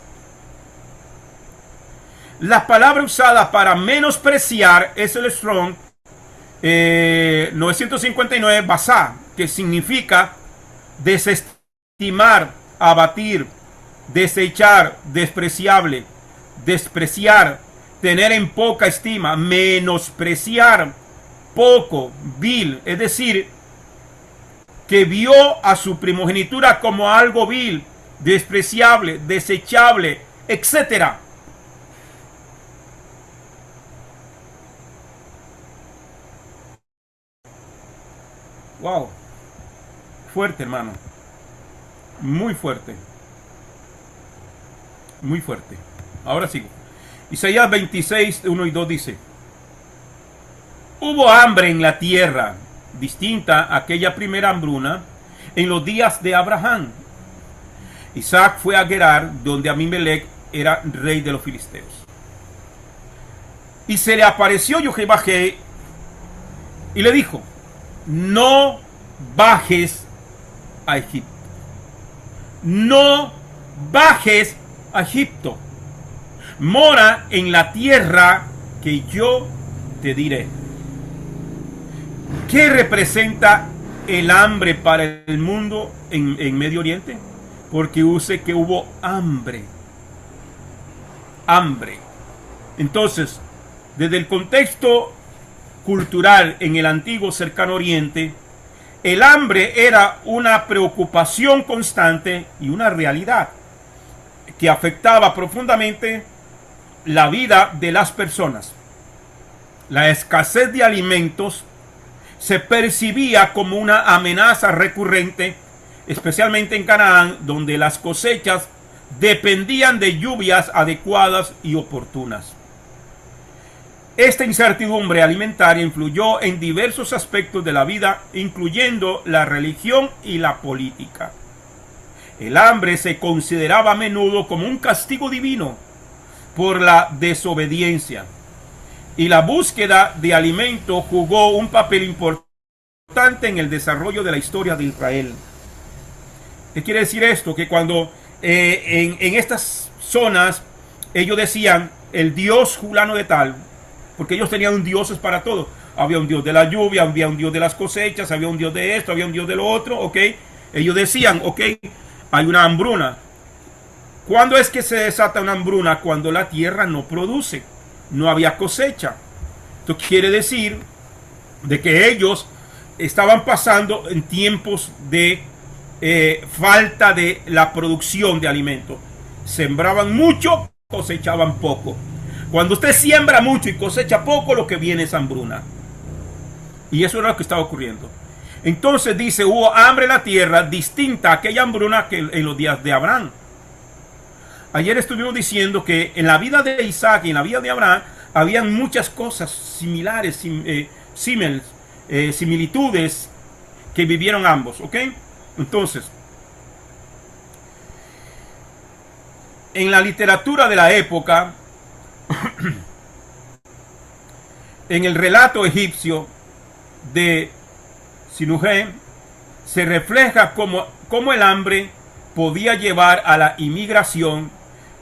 La palabra usada para menospreciar es el Strong 959 basá, que significa desestimar, abatir, desechar, despreciable, despreciar, tener en poca estima, menospreciar, poco, vil, es decir, que vio a su primogenitura como algo vil, despreciable, desechable, etcétera. Wow, fuerte, hermano, muy fuerte, muy fuerte. Ahora sigo. Isaías 26, 1 y 2 dice: hubo hambre en la tierra, distinta a aquella primera hambruna, en los días de Abraham. Isaac fue a Gerar, donde Abimelech era rey de los filisteos. Y se le apareció Jehová y le dijo: no bajes a Egipto. No bajes a Egipto. Mora en la tierra que yo te diré. ¿Qué representa el hambre para el mundo en Medio Oriente? Porque dice que hubo hambre. Hambre. Entonces, desde el contexto cultural en el antiguo cercano Oriente, el hambre era una preocupación constante y una realidad que afectaba profundamente la vida de las personas. La escasez de alimentos se percibía como una amenaza recurrente, especialmente en Canaán, donde las cosechas dependían de lluvias adecuadas y oportunas. Esta incertidumbre alimentaria influyó en diversos aspectos de la vida, incluyendo la religión y la política. El hambre se consideraba a menudo como un castigo divino por la desobediencia, y la búsqueda de alimento jugó un papel importante en el desarrollo de la historia de Israel. ¿Qué quiere decir esto? Que cuando en estas zonas ellos decían el dios fulano de tal, porque ellos tenían dioses para todo. Había un dios de la lluvia, había un dios de las cosechas, había un dios de esto, había un dios de lo otro, ¿ok? Ellos decían, ok, hay una hambruna. ¿Cuándo es que se desata una hambruna? Cuando la tierra no produce, no había cosecha. Esto quiere decir de que ellos estaban pasando en tiempos de falta de la producción de alimentos. Sembraban mucho, cosechaban poco. Cuando usted siembra mucho y cosecha poco, lo que viene es hambruna. Y eso era lo que estaba ocurriendo. Entonces dice, hubo hambre en la tierra distinta a aquella hambruna que en los días de Abraham. Ayer estuvimos diciendo que en la vida de Isaac y en la vida de Abraham habían muchas cosas similares, similitudes que vivieron ambos, ¿ok? Entonces, en la literatura de la época, en el relato egipcio de Sinuhé, se refleja cómo el hambre podía llevar a la inmigración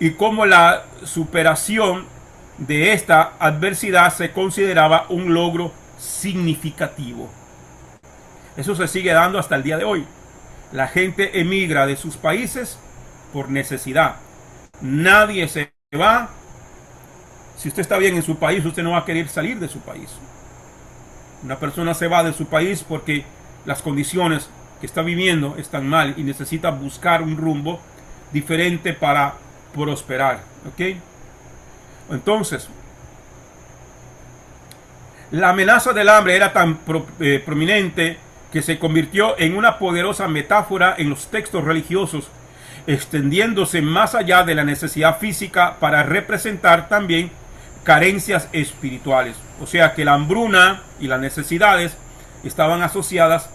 y cómo la superación de esta adversidad se consideraba un logro significativo. Eso se sigue dando hasta el día de hoy. La gente emigra de sus países por necesidad. Nadie se va. Si usted está bien en su país, usted no va a querer salir de su país. Una persona se va de su país porque las condiciones que está viviendo están mal y necesita buscar un rumbo diferente para prosperar. ¿Ok? Entonces, la amenaza del hambre era tan prominente que se convirtió en una poderosa metáfora en los textos religiosos, extendiéndose más allá de la necesidad física para representar también carencias espirituales. O sea que la hambruna y las necesidades estaban asociadas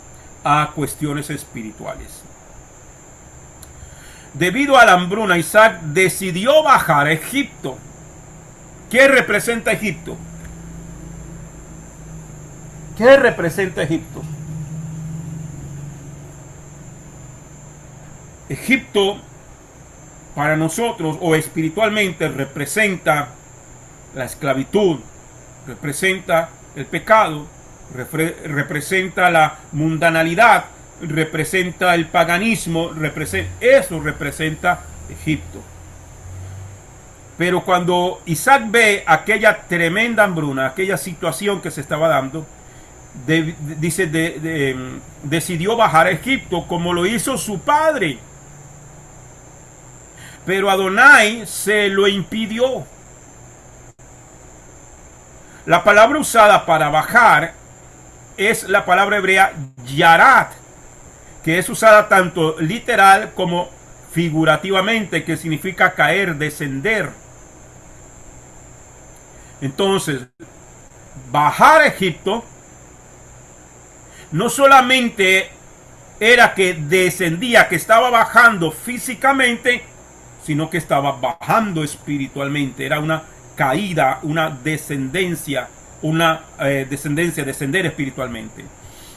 a cuestiones espirituales. Debido a la hambruna, Isaac decidió bajar a Egipto. ¿Qué representa Egipto? ¿Qué representa Egipto? Egipto para nosotros o espiritualmente representa la esclavitud, representa el pecado, representa la mundanalidad, representa el paganismo, eso representa Egipto. Pero cuando Isaac ve aquella tremenda hambruna, aquella situación que se estaba dando, decidió bajar a Egipto como lo hizo su padre. Pero Adonai se lo impidió. La palabra usada para bajar es la palabra hebrea yarat, que es usada tanto literal como figurativamente, que significa caer, descender. Entonces, bajar a Egipto no solamente era que descendía, que estaba bajando físicamente, sino que estaba bajando espiritualmente. Era una caída, una descendencia, descender espiritualmente.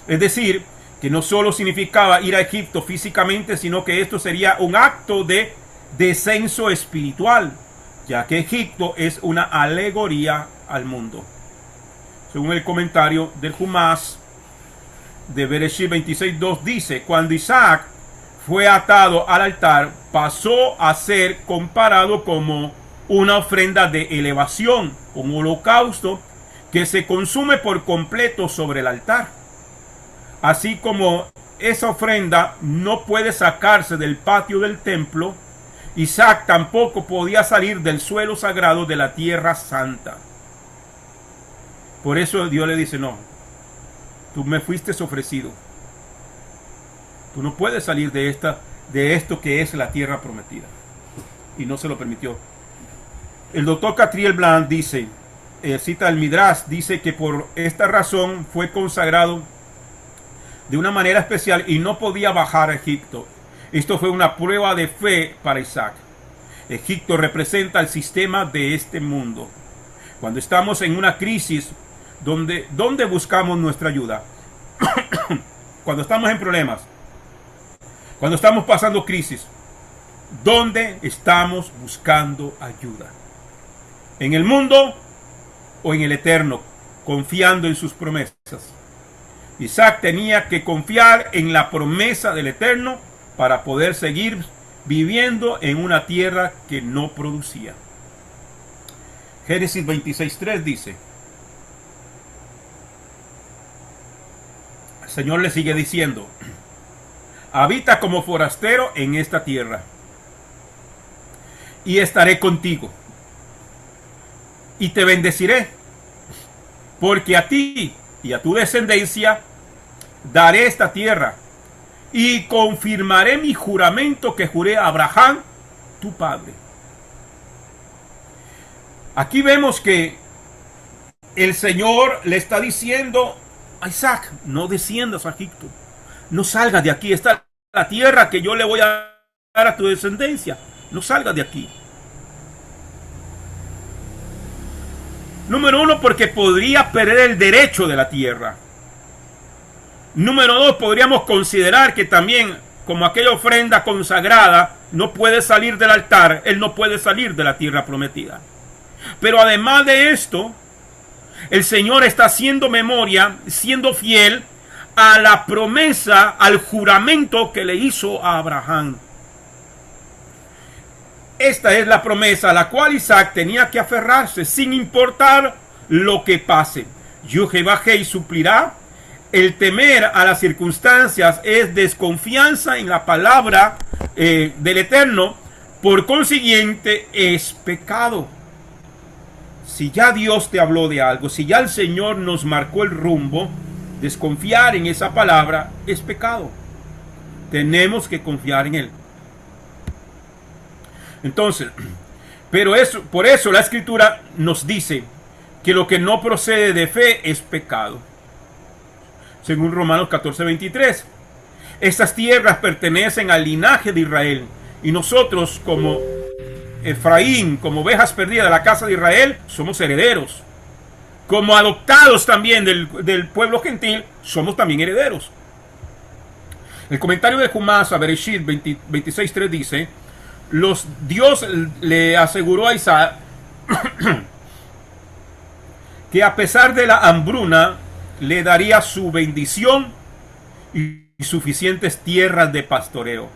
Es decir, que no solo significaba ir a Egipto físicamente, sino que esto sería un acto de descenso espiritual, ya que Egipto es una alegoría al mundo. Según el comentario del Humás de Bereshit 26:2 dice: cuando Isaac fue atado al altar, pasó a ser comparado como una ofrenda de elevación, un holocausto que se consume por completo sobre el altar. Así como esa ofrenda no puede sacarse del patio del templo, Isaac tampoco podía salir del suelo sagrado de la tierra santa. Por eso Dios le dice: no, tú me fuiste ofrecido. Tú no puedes salir de esto que es la tierra prometida. Y no se lo permitió. El doctor Catriel Blanc dice, cita el Midrash, dice que por esta razón fue consagrado de una manera especial y no podía bajar a Egipto. Esto fue una prueba de fe para Isaac. Egipto representa el sistema de este mundo. Cuando estamos en una crisis, ¿dónde buscamos nuestra ayuda? Cuando estamos en problemas, cuando estamos pasando crisis, ¿dónde estamos buscando ayuda? ¿En el mundo o en el eterno, confiando en sus promesas? Isaac tenía que confiar en la promesa del eterno para poder seguir viviendo en una tierra que no producía. Génesis 26:3 dice: el Señor le sigue diciendo: habita como forastero en esta tierra, y estaré contigo, y te bendeciré, porque a ti y a tu descendencia daré esta tierra, y confirmaré mi juramento que juré a Abraham, tu padre. Aquí vemos que el Señor le está diciendo a Isaac: no desciendas a Egipto, no salgas de aquí, está la tierra que yo le voy a dar a tu descendencia, no salgas de aquí. Número uno, porque podría perder el derecho de la tierra. Número dos, podríamos considerar que también, como aquella ofrenda consagrada no puede salir del altar, él no puede salir de la tierra prometida. Pero además de esto, el Señor está haciendo memoria, siendo fiel a la promesa, al juramento que le hizo a Abraham. Esta es la promesa a la cual Isaac tenía que aferrarse sin importar lo que pase. Yud-Heh-Vah-Heh suplirá. El temer a las circunstancias es desconfianza en la palabra del Eterno. Por consiguiente, es pecado. Si ya Dios te habló de algo, si ya el Señor nos marcó el rumbo, Desconfiar en esa palabra es pecado. Tenemos que confiar en Él. Entonces, por eso la Escritura nos dice que lo que no procede de fe es pecado. Según Romanos 14:23. Estas tierras pertenecen al linaje de Israel. Y nosotros, como Efraín, como ovejas perdidas de la casa de Israel, somos herederos. Como adoptados también del pueblo gentil, somos también herederos. El comentario de Humás a Bereshit 26:3 dice: Dios le aseguró a Isaac que a pesar de la hambruna le daría su bendición y suficientes tierras de pastoreo.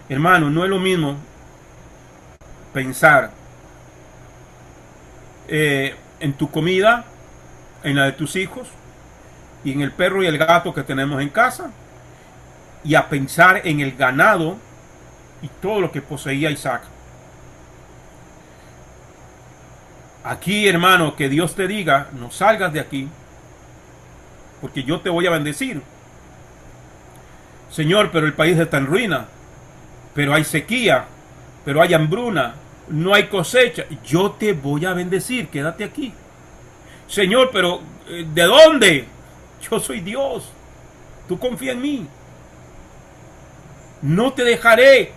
Hermano, no es lo mismo pensar en tu comida, en la de tus hijos y en el perro y el gato que tenemos en casa, y a pensar en el ganado y todo lo que poseía Isaac. Aquí, hermano, que Dios te diga: no salgas de aquí, porque yo te voy a bendecir. Señor, pero el país está en ruina, pero hay sequía, pero hay hambruna, no hay cosecha. Yo te voy a bendecir, quédate aquí. Señor, pero ¿de dónde? Yo soy Dios, tú confía en mí. No te dejaré.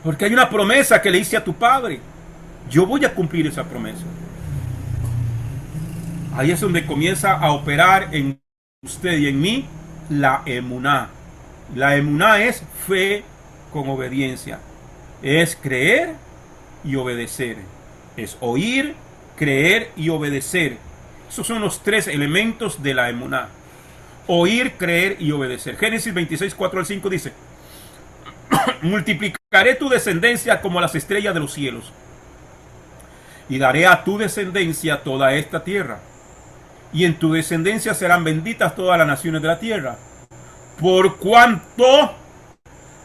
Porque hay una promesa que le hice a tu padre. Yo voy a cumplir esa promesa. Ahí es donde comienza a operar en usted y en mí la emuná. La emuná es fe con obediencia. Es creer y obedecer. Es oír, creer y obedecer. Esos son los tres elementos de la emuná. Oír, creer y obedecer. Génesis 26, 4 al 5 dice: multiplicaré tu descendencia como las estrellas de los cielos, y daré a tu descendencia toda esta tierra, y en tu descendencia serán benditas todas las naciones de la tierra, por cuanto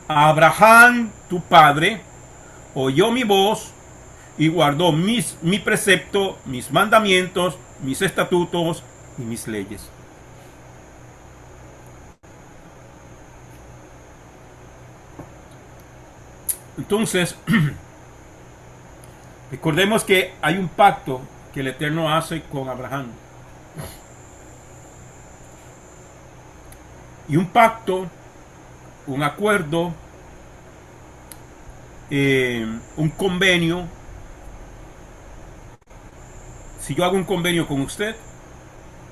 Abraham tu padre oyó mi voz y guardó mi precepto, mis mandamientos, mis estatutos y mis leyes. Entonces, recordemos que hay un pacto que el Eterno hace con Abraham. Y un pacto, un acuerdo, un convenio. Si yo hago un convenio con usted,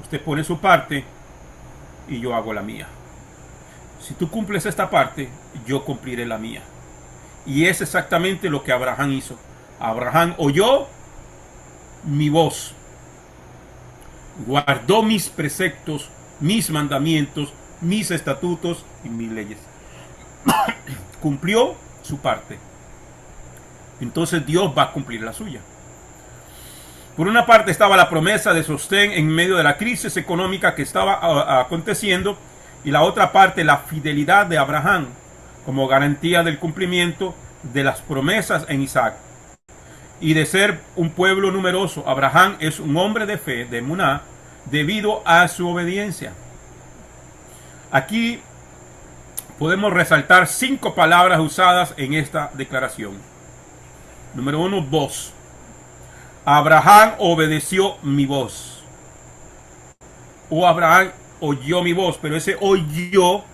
usted pone su parte y yo hago la mía. Si tú cumples esta parte, yo cumpliré la mía. Y es exactamente lo que Abraham hizo. Abraham oyó mi voz, guardó mis preceptos, mis mandamientos, mis estatutos y mis leyes. Cumplió su parte. Entonces Dios va a cumplir la suya. Por una parte estaba la promesa de sostén en medio de la crisis económica que estaba aconteciendo, y la otra parte la fidelidad de Abraham como garantía del cumplimiento de las promesas en Isaac. Y de ser un pueblo numeroso, Abraham es un hombre de fe, de emuná, debido a su obediencia. Aquí podemos resaltar 5 palabras usadas en esta declaración. Número 1, voz. Abraham obedeció mi voz. O Abraham oyó mi voz, pero ese oyó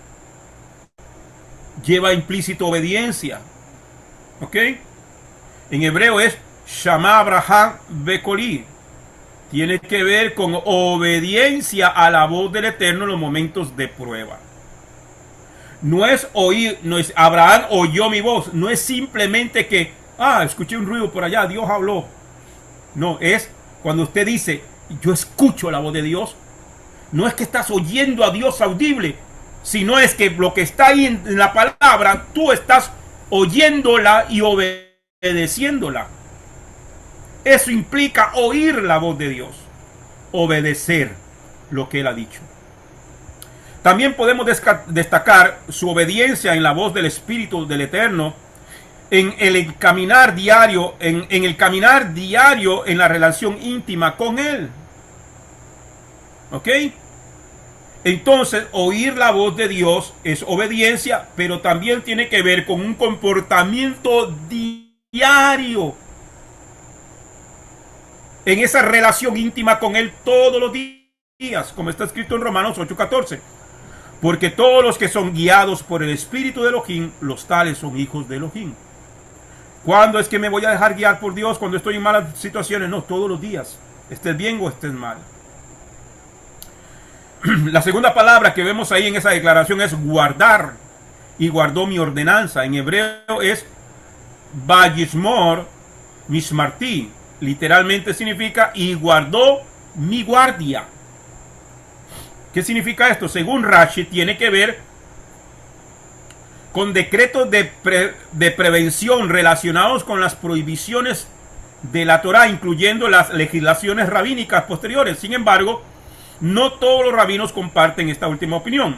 lleva implícito obediencia. ¿Ok? En hebreo es Shama Abraham Bekoli. Tiene que ver con obediencia a la voz del Eterno en los momentos de prueba. No es oír, no es Abraham oyó mi voz. No es simplemente que, escuché un ruido por allá, Dios habló. No, es cuando usted dice, yo escucho la voz de Dios. No es que estás oyendo a Dios audible, sino es que lo que está ahí en la palabra, tú estás oyéndola y obedeciéndola. Eso implica oír la voz de Dios, obedecer lo que Él ha dicho. También podemos destacar su obediencia en la voz del Espíritu del Eterno en el caminar diario, en el caminar diario en la relación íntima con Él. ¿Ok? Entonces, oír la voz de Dios es obediencia, pero también tiene que ver con un comportamiento diario en esa relación íntima con Él todos los días, como está escrito en Romanos 8:14. Porque todos los que son guiados por el Espíritu de Elohim, los tales son hijos de Elohim. ¿Cuándo es que me voy a dejar guiar por Dios? Cuando estoy en malas situaciones. No, todos los días. Estés bien o estés mal. La segunda palabra que vemos ahí en esa declaración es guardar. Y guardó mi ordenanza. En hebreo es Vayishmor Mishmarti. Literalmente significa y guardó mi guardia. ¿Qué significa esto? Según Rashi, tiene que ver con decretos de prevención relacionados con las prohibiciones de la Torá, incluyendo las legislaciones rabínicas posteriores. Sin embargo, no todos los rabinos comparten esta última opinión.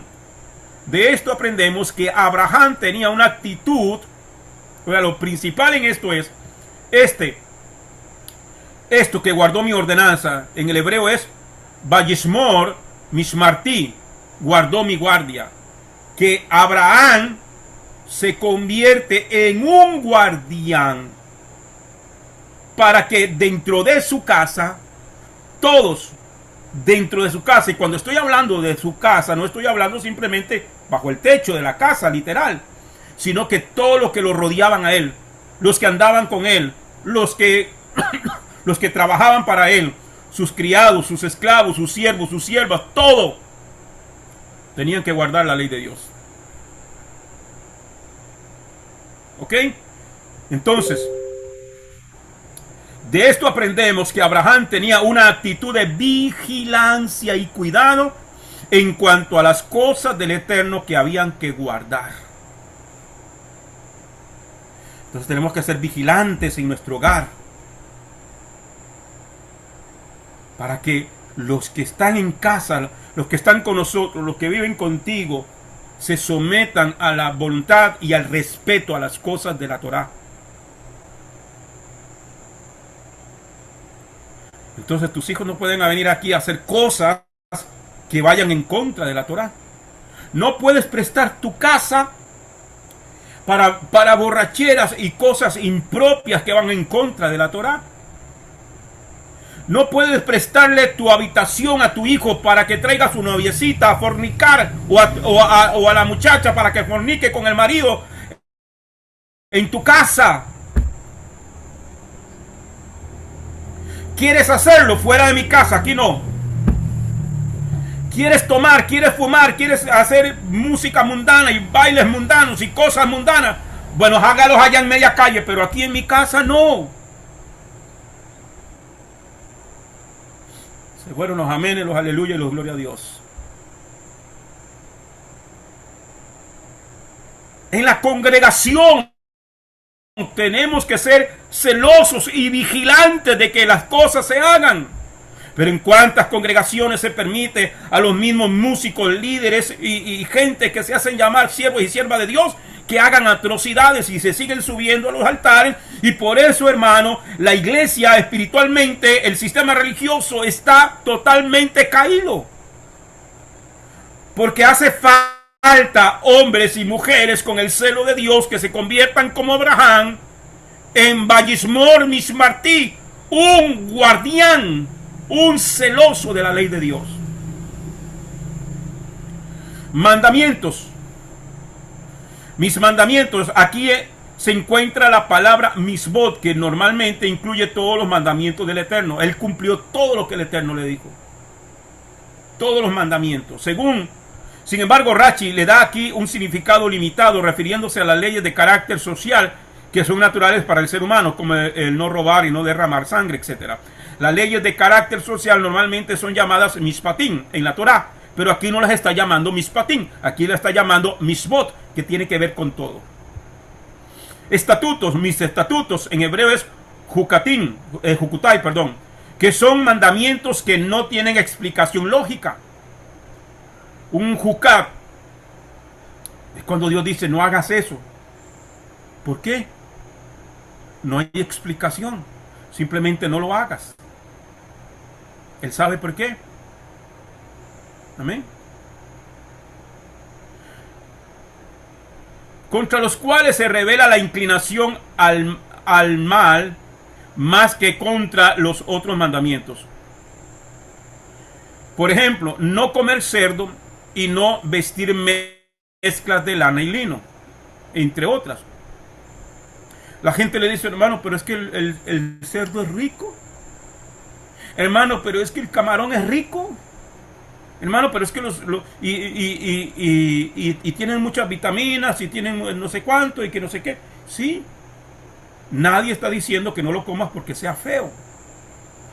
De esto aprendemos que Abraham tenía una actitud, o sea, lo principal en esto es esto que guardó mi ordenanza, en el hebreo es Vayishmor Mishmarti, guardó mi guardia. Que Abraham se convierte en un guardián para que dentro de su casa, todos dentro de su casa, y cuando estoy hablando de su casa, no estoy hablando simplemente bajo el techo de la casa, literal, sino que todos los que lo rodeaban a él, los que andaban con él, los que trabajaban para él, sus criados, sus esclavos, sus siervos, sus siervas, todo tenían que guardar la ley de Dios. ¿Ok? Entonces, de esto aprendemos que Abraham tenía una actitud de vigilancia y cuidado en cuanto a las cosas del Eterno que habían que guardar. Entonces tenemos que ser vigilantes en nuestro hogar, para que los que están en casa, los que están con nosotros, los que viven contigo, se sometan a la voluntad y al respeto a las cosas de la Torá. Entonces tus hijos no pueden venir aquí a hacer cosas que vayan en contra de la Torá. No puedes prestar tu casa para borracheras y cosas impropias que van en contra de la Torá. No puedes prestarle tu habitación a tu hijo para que traiga a su noviecita a fornicar o a la muchacha para que fornique con el marido en tu casa. ¿Quieres hacerlo fuera de mi casa? Aquí no. ¿Quieres tomar? ¿Quieres fumar? ¿Quieres hacer música mundana y bailes mundanos y cosas mundanas? Bueno, hágalos allá en media calle, pero aquí en mi casa no. Se fueron los amenes, los aleluya y los gloria a Dios. En la congregación tenemos que ser celosos y vigilantes de que las cosas se hagan. Pero en cuántas congregaciones se permite a los mismos músicos, líderes y gente que se hacen llamar siervos y siervas de Dios que hagan atrocidades y se siguen subiendo a los altares. Y por eso, hermano, la iglesia espiritualmente, el sistema religioso está totalmente caído. Porque hace falta hombres y mujeres con el celo de Dios que se conviertan como Abraham en Vayishmor Mishmarti, un guardián, un celoso de la ley de Dios. Mandamientos. Mis mandamientos, aquí se encuentra la palabra misbot, que normalmente incluye todos los mandamientos del Eterno. Él cumplió todo lo que el Eterno le dijo. Todos los mandamientos. Sin embargo, Rashi le da aquí un significado limitado, refiriéndose a las leyes de carácter social que son naturales para el ser humano, como el no robar y no derramar sangre, etc. Las leyes de carácter social normalmente son llamadas mishpatim en la Torá, pero aquí no las está llamando mishpatim, aquí la está llamando misbot, que tiene que ver con todo. Estatutos, mis estatutos, en hebreo es jukutai, que son mandamientos que no tienen explicación lógica. Un jukat es cuando Dios dice no hagas eso. ¿Por qué? No hay explicación. Simplemente no lo hagas. Él sabe por qué. Amén. Contra los cuales se revela la inclinación al mal más que contra los otros mandamientos. Por ejemplo, no comer cerdo y no vestir mezclas de lana y lino, entre otras. La gente le dice, hermano, pero es que el cerdo es rico. Hermano, pero es que el camarón es rico. Hermano, pero es que y tienen muchas vitaminas y tienen no sé cuánto y que no sé qué. Sí, nadie está diciendo que no lo comas porque sea feo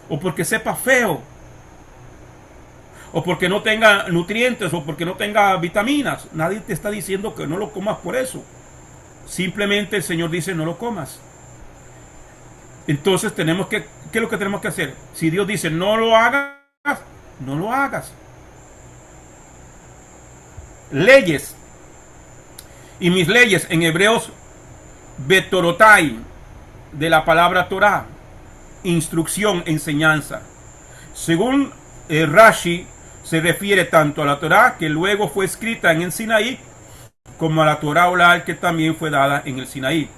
o porque sepa feo o porque no tenga nutrientes o porque no tenga vitaminas. Nadie te está diciendo que no lo comas por eso. Simplemente el Señor dice no lo comas. Entonces ¿qué es lo que tenemos que hacer? Si Dios dice no lo hagas, no lo hagas. Leyes. Y mis leyes en hebreos, betorotai, de la palabra Torah, instrucción, enseñanza. Según Rashi, se refiere tanto a la Torah que luego fue escrita en el Sinaí, como a la Torah oral que también fue dada en el Sinaí.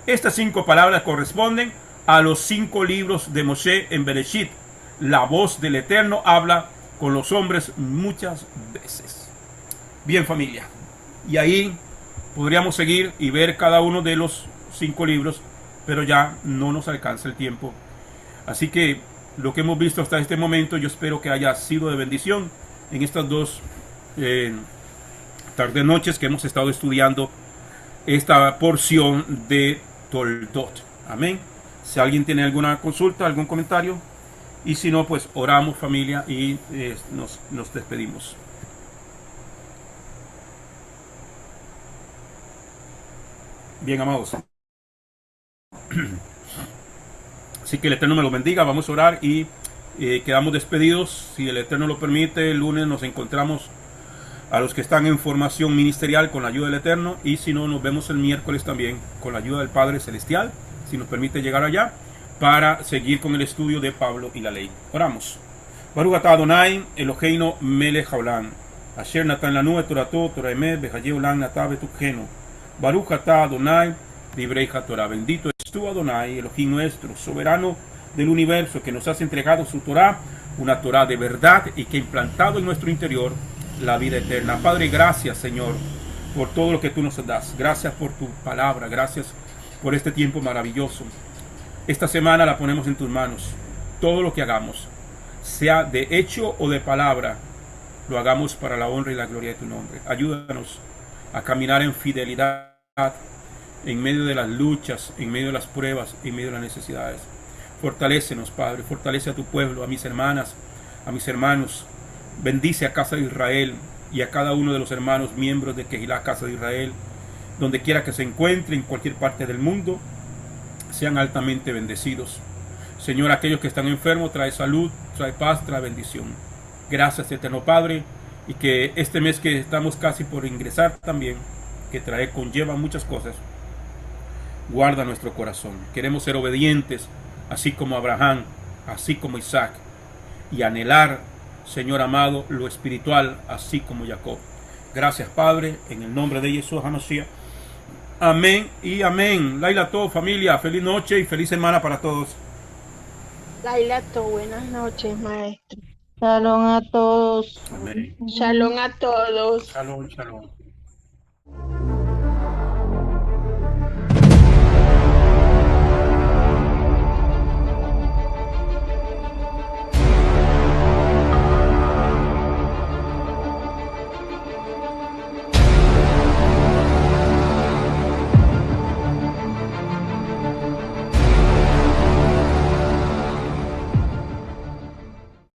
Estas 5 palabras corresponden a los 5 libros de Moshe en Bereshit. La voz del Eterno habla con los hombres muchas veces. Bien, familia, y ahí podríamos seguir y ver cada uno de los 5 libros, pero ya no nos alcanza el tiempo. Así que lo que hemos visto hasta este momento, yo espero que haya sido de bendición en estas 2 tardes noches que hemos estado estudiando esta porción de Toldot. Amén. Si alguien tiene alguna consulta, algún comentario, y si no, pues oramos, familia, y nos despedimos. Bien, amados. Así que el Eterno me lo bendiga. Vamos a orar y quedamos despedidos. Si el Eterno lo permite, el lunes nos encontramos a los que están en formación ministerial con la ayuda del Eterno. Y si no, nos vemos el miércoles también con la ayuda del Padre Celestial, si nos permite llegar allá, para seguir con el estudio de Pablo y la ley. Oramos. Baruch atah Adonai, Eloheinu melech haolam, asher natan lanu et torato, Torah emet, v'chayei olam natav betukhenu. Baruch atah Adonai, Divrei HaTorah. Bendito es tú, Adonai, Elohim nuestro, soberano del universo, que nos has entregado su Torah, una Torah de verdad y que ha implantado en nuestro interior la vida eterna. Padre, gracias, Señor, por todo lo que tú nos das. Gracias por tu palabra, gracias por este tiempo maravilloso. Esta semana la ponemos en tus manos. Todo lo que hagamos, sea de hecho o de palabra, lo hagamos para la honra y la gloria de tu nombre. Ayúdanos a caminar en fidelidad en medio de las luchas, en medio de las pruebas, en medio de las necesidades. Fortalécenos, Padre, fortalece a tu pueblo, a mis hermanas, a mis hermanos. Bendice a Casa de Israel y a cada uno de los hermanos miembros de Kehilá Casa de Israel, donde quiera que se encuentren, en cualquier parte del mundo, sean altamente bendecidos. Señor, aquellos que están enfermos, trae salud, trae paz, trae bendición. Gracias, eterno Padre, y que este mes que estamos casi por ingresar también, que conlleva muchas cosas, guarda nuestro corazón. Queremos ser obedientes, así como Abraham, así como Isaac, y anhelar, Señor amado, lo espiritual, así como Jacob. Gracias, Padre, en el nombre de Jesús HaMashiach. Amén y amén. Laila todo, familia, feliz noche y feliz semana para todos. Laila, buenas noches, maestro. Shalom a todos. Amén. Shalom a todos. Shalom, shalom.